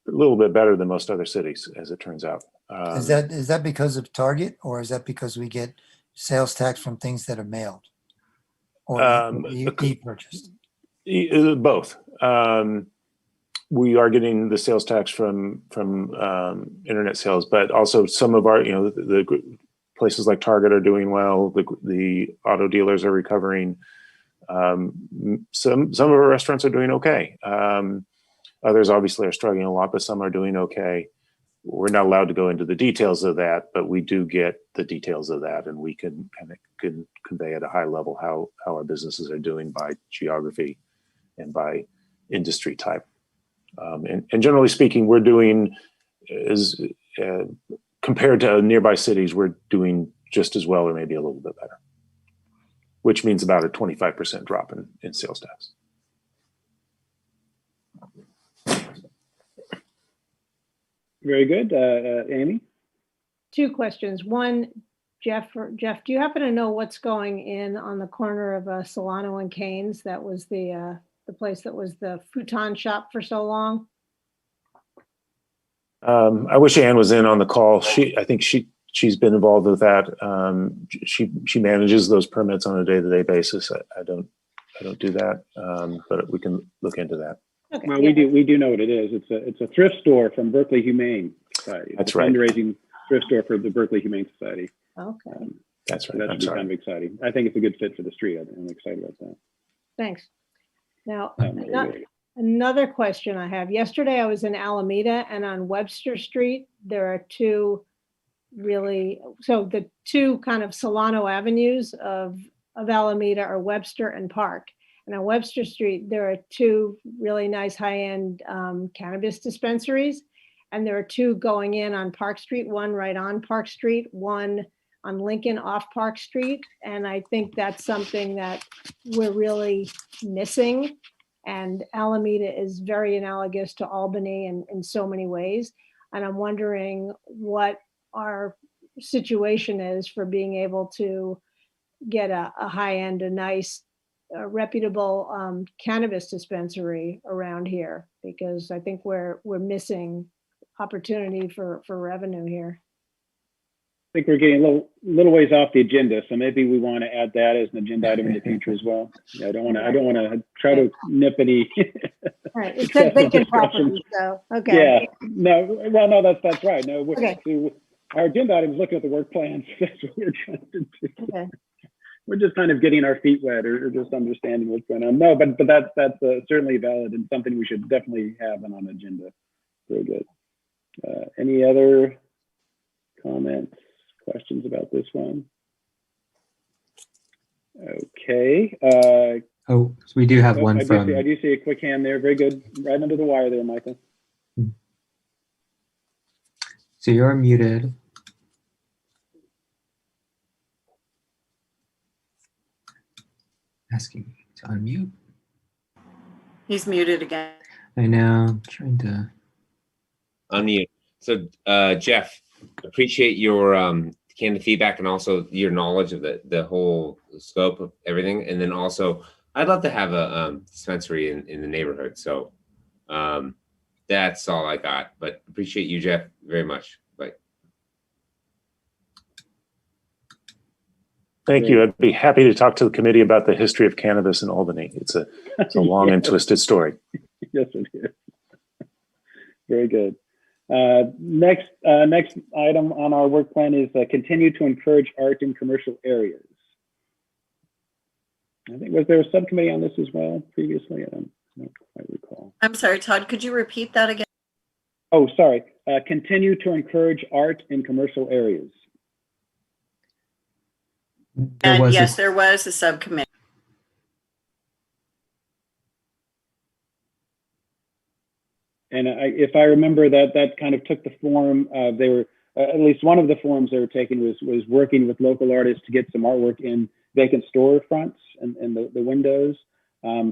a little bit better than most other cities, as it turns out. Is that because of Target, or is that because we get sales tax from things that are mailed or e-purchased? Both. We are getting the sales tax from internet sales, but also some of our, the places like Target are doing well. The auto dealers are recovering. Some of our restaurants are doing okay. Others obviously are struggling a lot, but some are doing okay. We're not allowed to go into the details of that, but we do get the details of that, and we can convey at a high level how our businesses are doing by geography and by industry type. And generally speaking, we're doing compared to nearby cities, we're doing just as well or maybe a little bit better, which means about a 25% drop in sales tax. Very good. Amy? Two questions. One, Jeff, do you happen to know what's going in on the corner of Solano and Keynes? That was the place that was the futon shop for so long. I wish Ann was in on the call. I think she's been involved with that. She manages those permits on a day-to-day basis. I don't do that, but we can look into that. Okay. Well, we do know what it is. It's a thrift store from Berkeley Humane Society. That's it's a right. Fundraising thrift store for the Berkeley Humane Society. Okay. That's right. So that should be kind of exciting. I think it's a good fit for the street. I'm excited about that. Thanks. Now, Very good. another question I have. Yesterday I was in Alameda, and on Webster Street, there are two the two kind of Solano avenues of Alameda are Webster and Park. And on Webster Street, there are two really nice high-end cannabis dispensaries. And there are two going in on Park Street, one right on Park Street, one on Lincoln off Park Street. And I think that's something that we're really missing. And Alameda is very analogous to Albany in so many ways. And I'm wondering what our situation is for being able to get a high-end, a nice, reputable cannabis dispensary around here, because I think we're missing opportunity for revenue here. I think we're getting a little ways off the agenda, so maybe we want to add that as an agenda item in the future as well. Yeah, I don't want to try to nip any. Right, it said vacant property, so okay. Yeah, no, that's right. No, Okay. Our agenda item is looking at the work plans. That's what we're trying to do. Okay. We're just kind of getting our feet wet or just understanding what's going on. No, but that's certainly valid and something we should definitely have on an agenda. Very good. Any other comments, questions about this one? Okay. So we do have one I do see a quick hand there. Very good. Right under the wire there, Michael. So you're muted. Asking me to unmute. He's muted again. I know, I'm trying to unmute. So Jeff, appreciate your candid feedback and also your knowledge of the whole scope of everything. And then also, I'd love to have a dispensary in the neighborhood. So that's all I got. But appreciate you, Jeff, very much. Bye. Thank you. I'd be happy to talk to the committee about the history of cannabis in Albany. It's a long and twisted story. Yes, it is. Very good. Next item on our work plan is continue to encourage art in commercial areas. I think, was there a subcommittee on this as well previously? I don't quite recall. I'm sorry, Todd, could you repeat that again? Oh, sorry. Continue to encourage art in commercial areas. And yes, there was a subcommittee. And if I remember that kind of took the form, they were, at least one of the forms they were taking was working with local artists to get some artwork in vacant storefronts and the windows.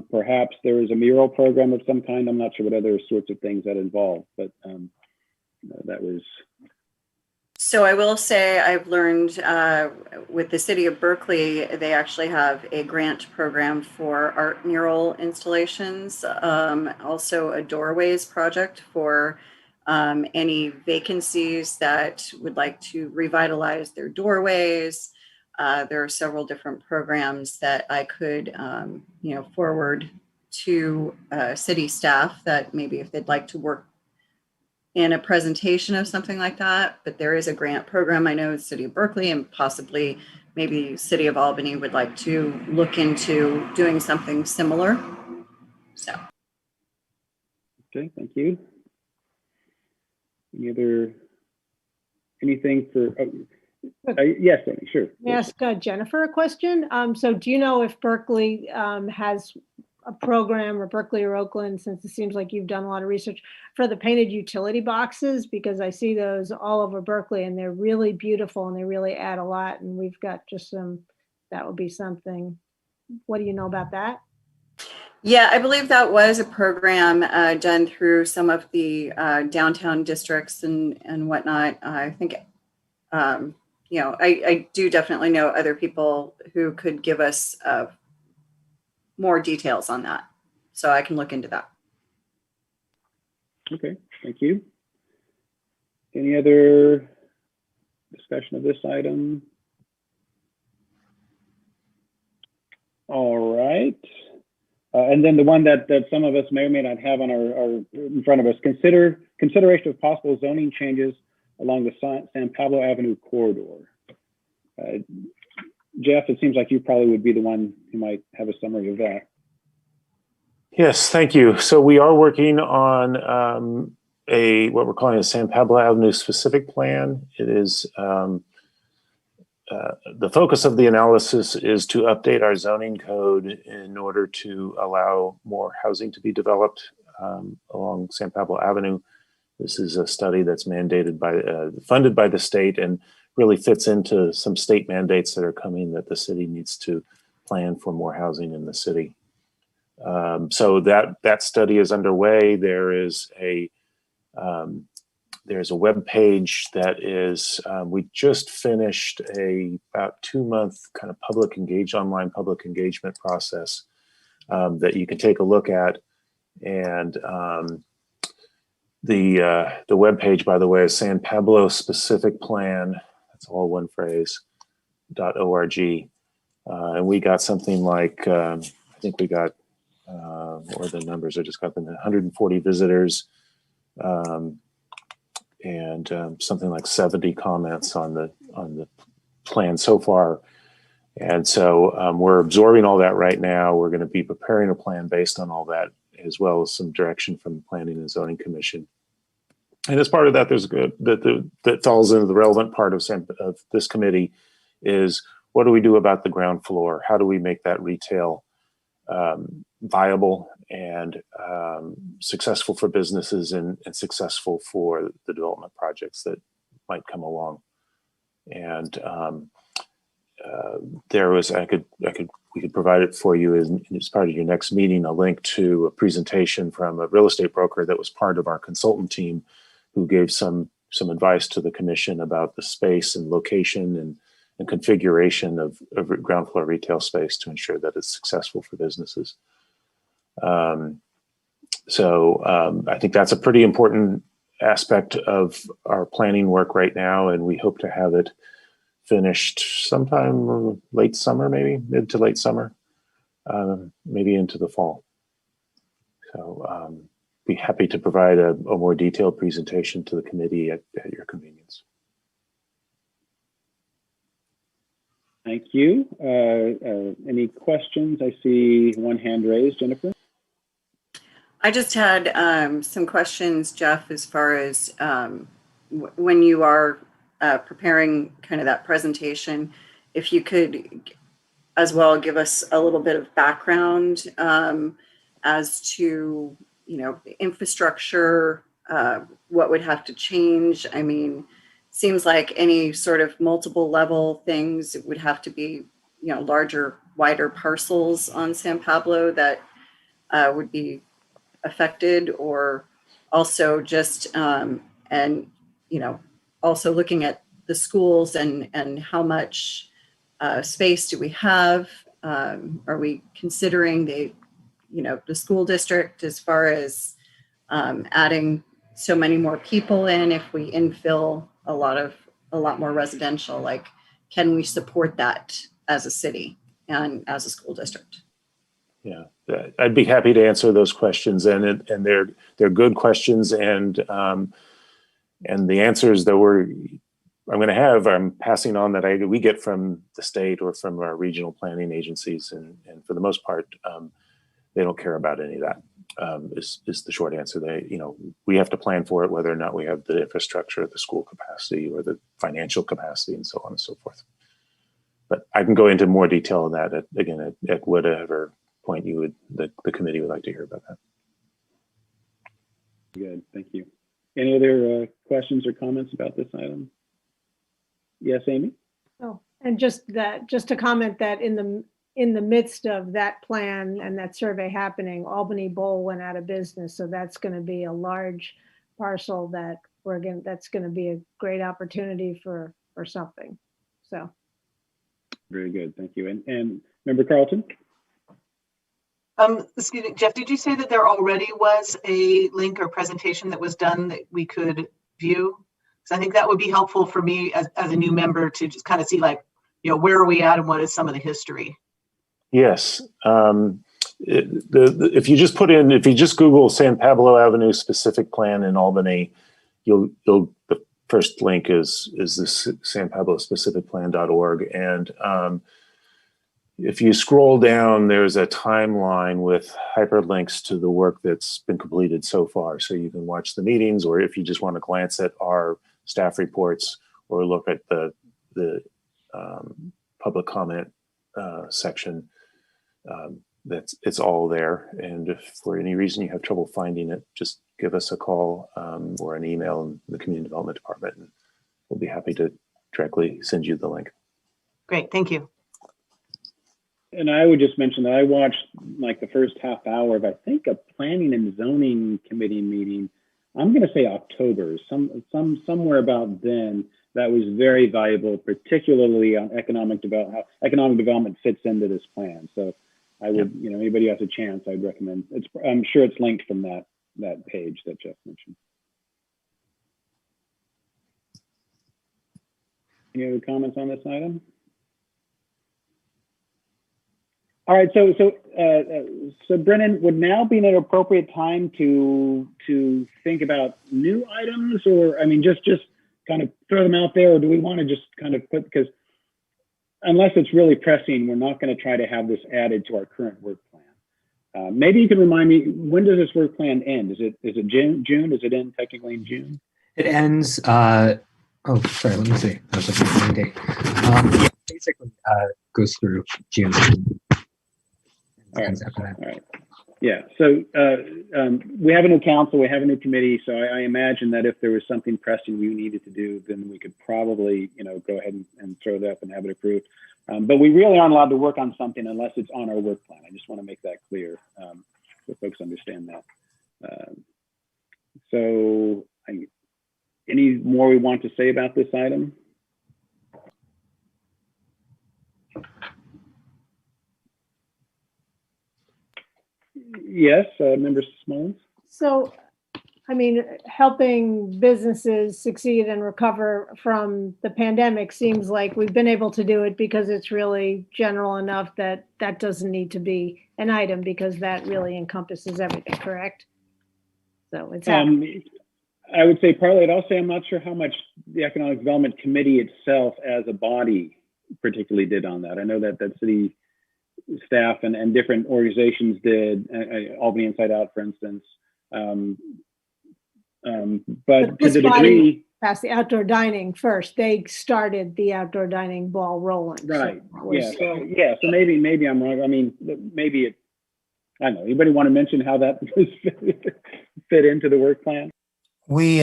Perhaps there was a mural program of some kind. I'm not sure what other sorts of things that involved, but that was. So I will say I've learned with the city of Berkeley, they actually have a grant program for art mural installations. Also a doorways project for any vacancies that would like to revitalize their doorways. There are several different programs that I could, forward to city staff that maybe if they'd like to work in a presentation of something like that, but there is a grant program. I know the city of Berkeley and possibly maybe city of Albany would like to look into doing something similar. So. Okay, thank you. Anything for, yes, Amy, sure. May I ask Jennifer a question? So do you know if Berkeley has a program, or Berkeley or Oakland, since it seems like you've done a lot of research, for the painted utility boxes, because I see those all over Berkeley and they're really beautiful and they really add a lot. And we've got just some, that would be something. What do you know about that? Yeah, I believe that was a program done through some of the downtown districts and whatnot. I think, you know, I do definitely know other people who could give us more details on that. So I can look into that. Okay, thank you. Any other discussion of this item? All right. And then the one that some of us may or may not have on our in front of us, consideration of possible zoning changes along the San Pablo Avenue corridor. Jeff, it seems like you probably would be the one who might have a summary of that. Yes, thank you. So we are working on what we're calling a San Pablo Avenue specific plan. It is the focus of the analysis is to update our zoning code in order to allow more housing to be developed along San Pablo Avenue. This is a study that's mandated by, funded by the state, and really fits into some state mandates that are coming that the city needs to plan for more housing in the city. So that study is underway. There's a web page that is, we just finished about 2-month kind of online public engagement process that you can take a look at. And the web page, by the way, is San Pablo Specific Plan. That's all one phrase, .org. And we got something like, I think we got, what were the numbers? I just got them, 140 visitors. And something like 70 comments on the plan so far. And so we're absorbing all that right now. We're going to be preparing a plan based on all that, as well as some direction from the Planning and Zoning Commission. And as part of that, there's that falls into the relevant part of this committee is, what do we do about the ground floor? How do we make that retail viable and successful for businesses and successful for the development projects that might come along? And we could provide it for you as part of your next meeting, a link to a presentation from a real estate broker that was part of our consultant team, who gave some advice to the commission about the space and location and configuration of ground floor retail space to ensure that it's successful for businesses. So I think that's a pretty important aspect of our planning work right now, and we hope to have it finished sometime late summer, maybe mid to late summer, maybe into the fall. So be happy to provide a more detailed presentation to the committee at your convenience. Thank you. Any questions? I see one hand raised. Jennifer? I just had some questions, Jeff, as far as when you are preparing kind of that presentation, if you could as well give us a little bit of background as to, you know, infrastructure, what would have to change. I mean, seems like any sort of multiple level things, it would have to be, you know, larger, wider parcels on San Pablo that would be affected, or also just, and, you know, also looking at the schools and how much space do we have? Are we considering the school district as far as adding so many more people in? If we infill a lot more residential, like, can we support that as a city and as a school district? Yeah, I'd be happy to answer those questions, and they're good questions, and the answers that I'm passing on that we get from the state or from our regional planning agencies, and for the most part, they don't care about any of that. Is the short answer. We have to plan for it, whether or not we have the infrastructure, the school capacity, or the financial capacity, and so on and so forth. But I can go into more detail on that at whatever point the committee would like to hear about that. Good, thank you. Any other questions or comments about this item? Yes, Amy? Oh, and just to comment that in the midst of that plan and that survey happening, Albany Bowl went out of business. So that's going to be a large parcel that that's going to be a great opportunity for something. So. Very good, thank you. And Member Carlton? Excuse me, Jeff, did you say that there already was a link or presentation that was done that we could view? Because I think that would be helpful for me as a new member to just kind of see, like, where are we at and what is some of the history? Yes. If you just Google San Pablo Avenue specific plan in Albany, the first link is this sanpablospecificplan.org. And if you scroll down, there's a timeline with hyperlinks to the work that's been completed so far. So you can watch the meetings, or if you just want to glance at our staff reports or look at the public comment section, it's all there. And if for any reason you have trouble finding it, just give us a call or an email in the community development department, and we'll be happy to directly send you the link. Great, thank you. And I would just mention that I watched like the first half hour of, I think, a planning and zoning committee meeting. I'm going to say October, somewhere about then. That was very valuable, particularly on economic development, how economic development fits into this plan. So I would, anybody who has a chance, I'd recommend. I'm sure it's linked from that page that Jeff mentioned. Any other comments on this item? All right, so Brennan, would now be an appropriate time to think about new items, or just kind of throw them out there, or do we want to just kind of put, because unless it's really pressing, we're not going to try to have this added to our current work plan. Maybe you can remind me, when does this work plan end? Is it June? Does it end technically in June? It ends. Oh, sorry. Let me see. I was looking at the date. Basically, goes through June. All right. Yeah. So we have a new council, we have a new committee. So I imagine that if there was something pressing we needed to do, then we could probably, go ahead and throw that up and have it approved. But we really aren't allowed to work on something unless it's on our work plan. I just want to make that clear so folks understand that. So any more we want to say about this item? Yes, Member Smollins. So, helping businesses succeed and recover from the pandemic seems like we've been able to do it because it's really general enough that doesn't need to be an item, because that really encompasses everything, correct? So it's happening. I would say partly, I'd also say I'm not sure how much the Economic Development Committee itself as a body particularly did on that. I know that city staff and different organizations did, Albany Inside Out, for instance. But to the degree, passed the outdoor dining first. They started the outdoor dining ball rolling. Right. So So maybe I'm wrong. Maybe I don't know. Anybody want to mention how that was fit into the work plan? We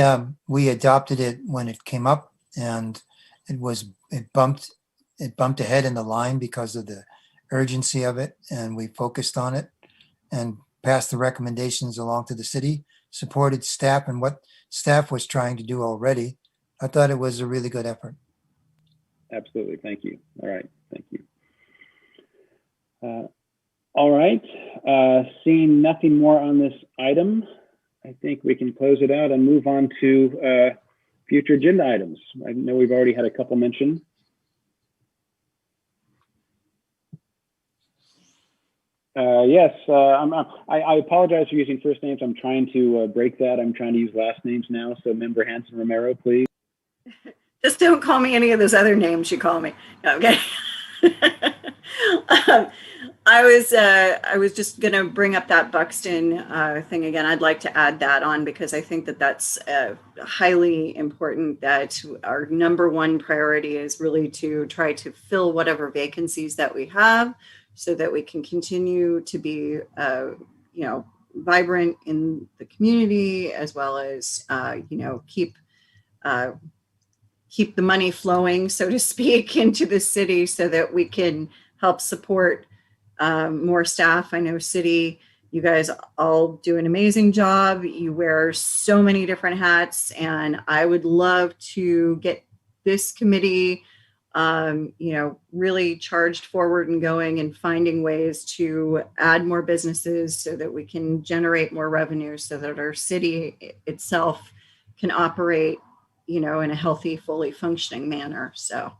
adopted it when it came up, and it bumped ahead in the line because of the urgency of it, and we focused on it and passed the recommendations along to the city, supported staff and what staff was trying to do already. I thought it was a really good effort. Absolutely. Thank you. All right. Thank you. All right. Seeing nothing more on this item, I think we can close it out and move on to future agenda items. I know we've already had a couple mentioned. Yes, I apologize for using first names. I'm trying to break that. I'm trying to use last names now. So Member Hanson Romero, please. Just don't call me any of those other names you call me. No, okay. I was just going to bring up that Buxton thing again. I'd like to add that on because I think that that's highly important, that our number one priority is really to try to fill whatever vacancies that we have. so that we can continue to be, vibrant in the community, as well as, keep the money flowing, so to speak, into the city so that we can help support more staff. I know city, you guys all do an amazing job. You wear so many different hats, and I would love to get this committee, really charged forward and going and finding ways to add more businesses so that we can generate more revenue so that our city itself can operate, in a healthy, fully functioning manner. So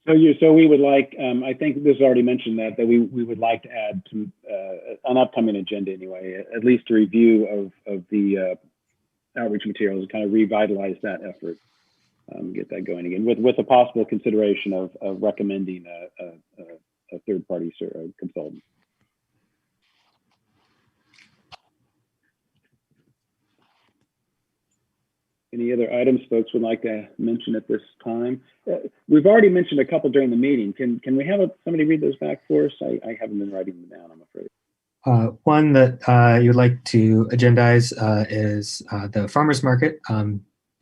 we would like, I think this is already mentioned that we would like to add some, an upcoming agenda anyway, at least a review of the outreach materials and kind of revitalize that effort, get that going again with a possible consideration of recommending a third party consultant. Any other items folks would like to mention at this time? We've already mentioned a couple during the meeting. Can we have somebody read those back for us? I haven't been writing them down, I'm afraid. One that you'd like to agendize is the farmers market,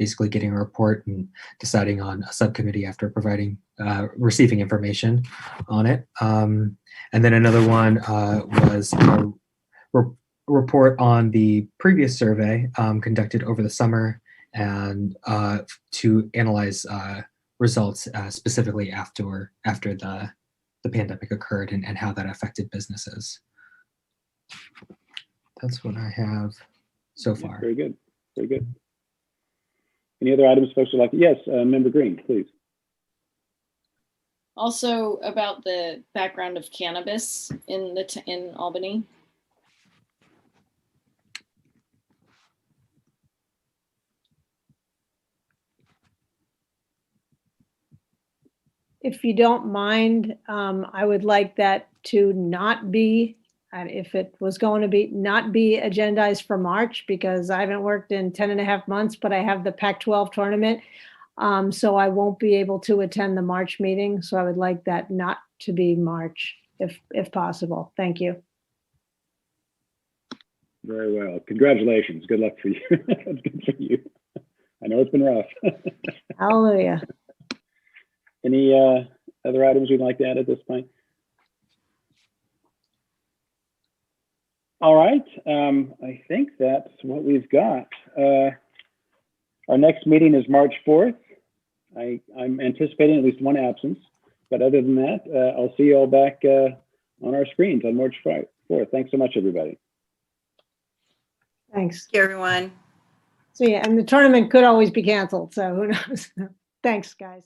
basically getting a report and deciding on a subcommittee after receiving information on it. And then another one was a report on the previous survey conducted over the summer, and to analyze results specifically after the pandemic occurred and how that affected businesses. That's what I have so far. Very good. Very good. Any other items folks would like to? Yes, Member Green, please. Also about the background of cannabis in Albany. If you don't mind, I would like that to not be, if it was going to be, not be agendized for March, because I haven't worked in 10 and a half months, but I have the Pac-12 tournament. So I won't be able to attend the March meeting. So I would like that not to be March, if possible. Thank you. Very well. Congratulations. Good luck for you. That's good for you. I know it's been rough. Hallelujah. Any other items you'd like to add at this point? All right. I think that's what we've got. Our next meeting is March 4th. I'm anticipating at least one absence, but other than that, I'll see you all back on our screens on March 4th. Thanks so much, everybody. Thanks. thank you, everyone. So yeah, and the tournament could always be canceled. So who knows? Thanks, guys.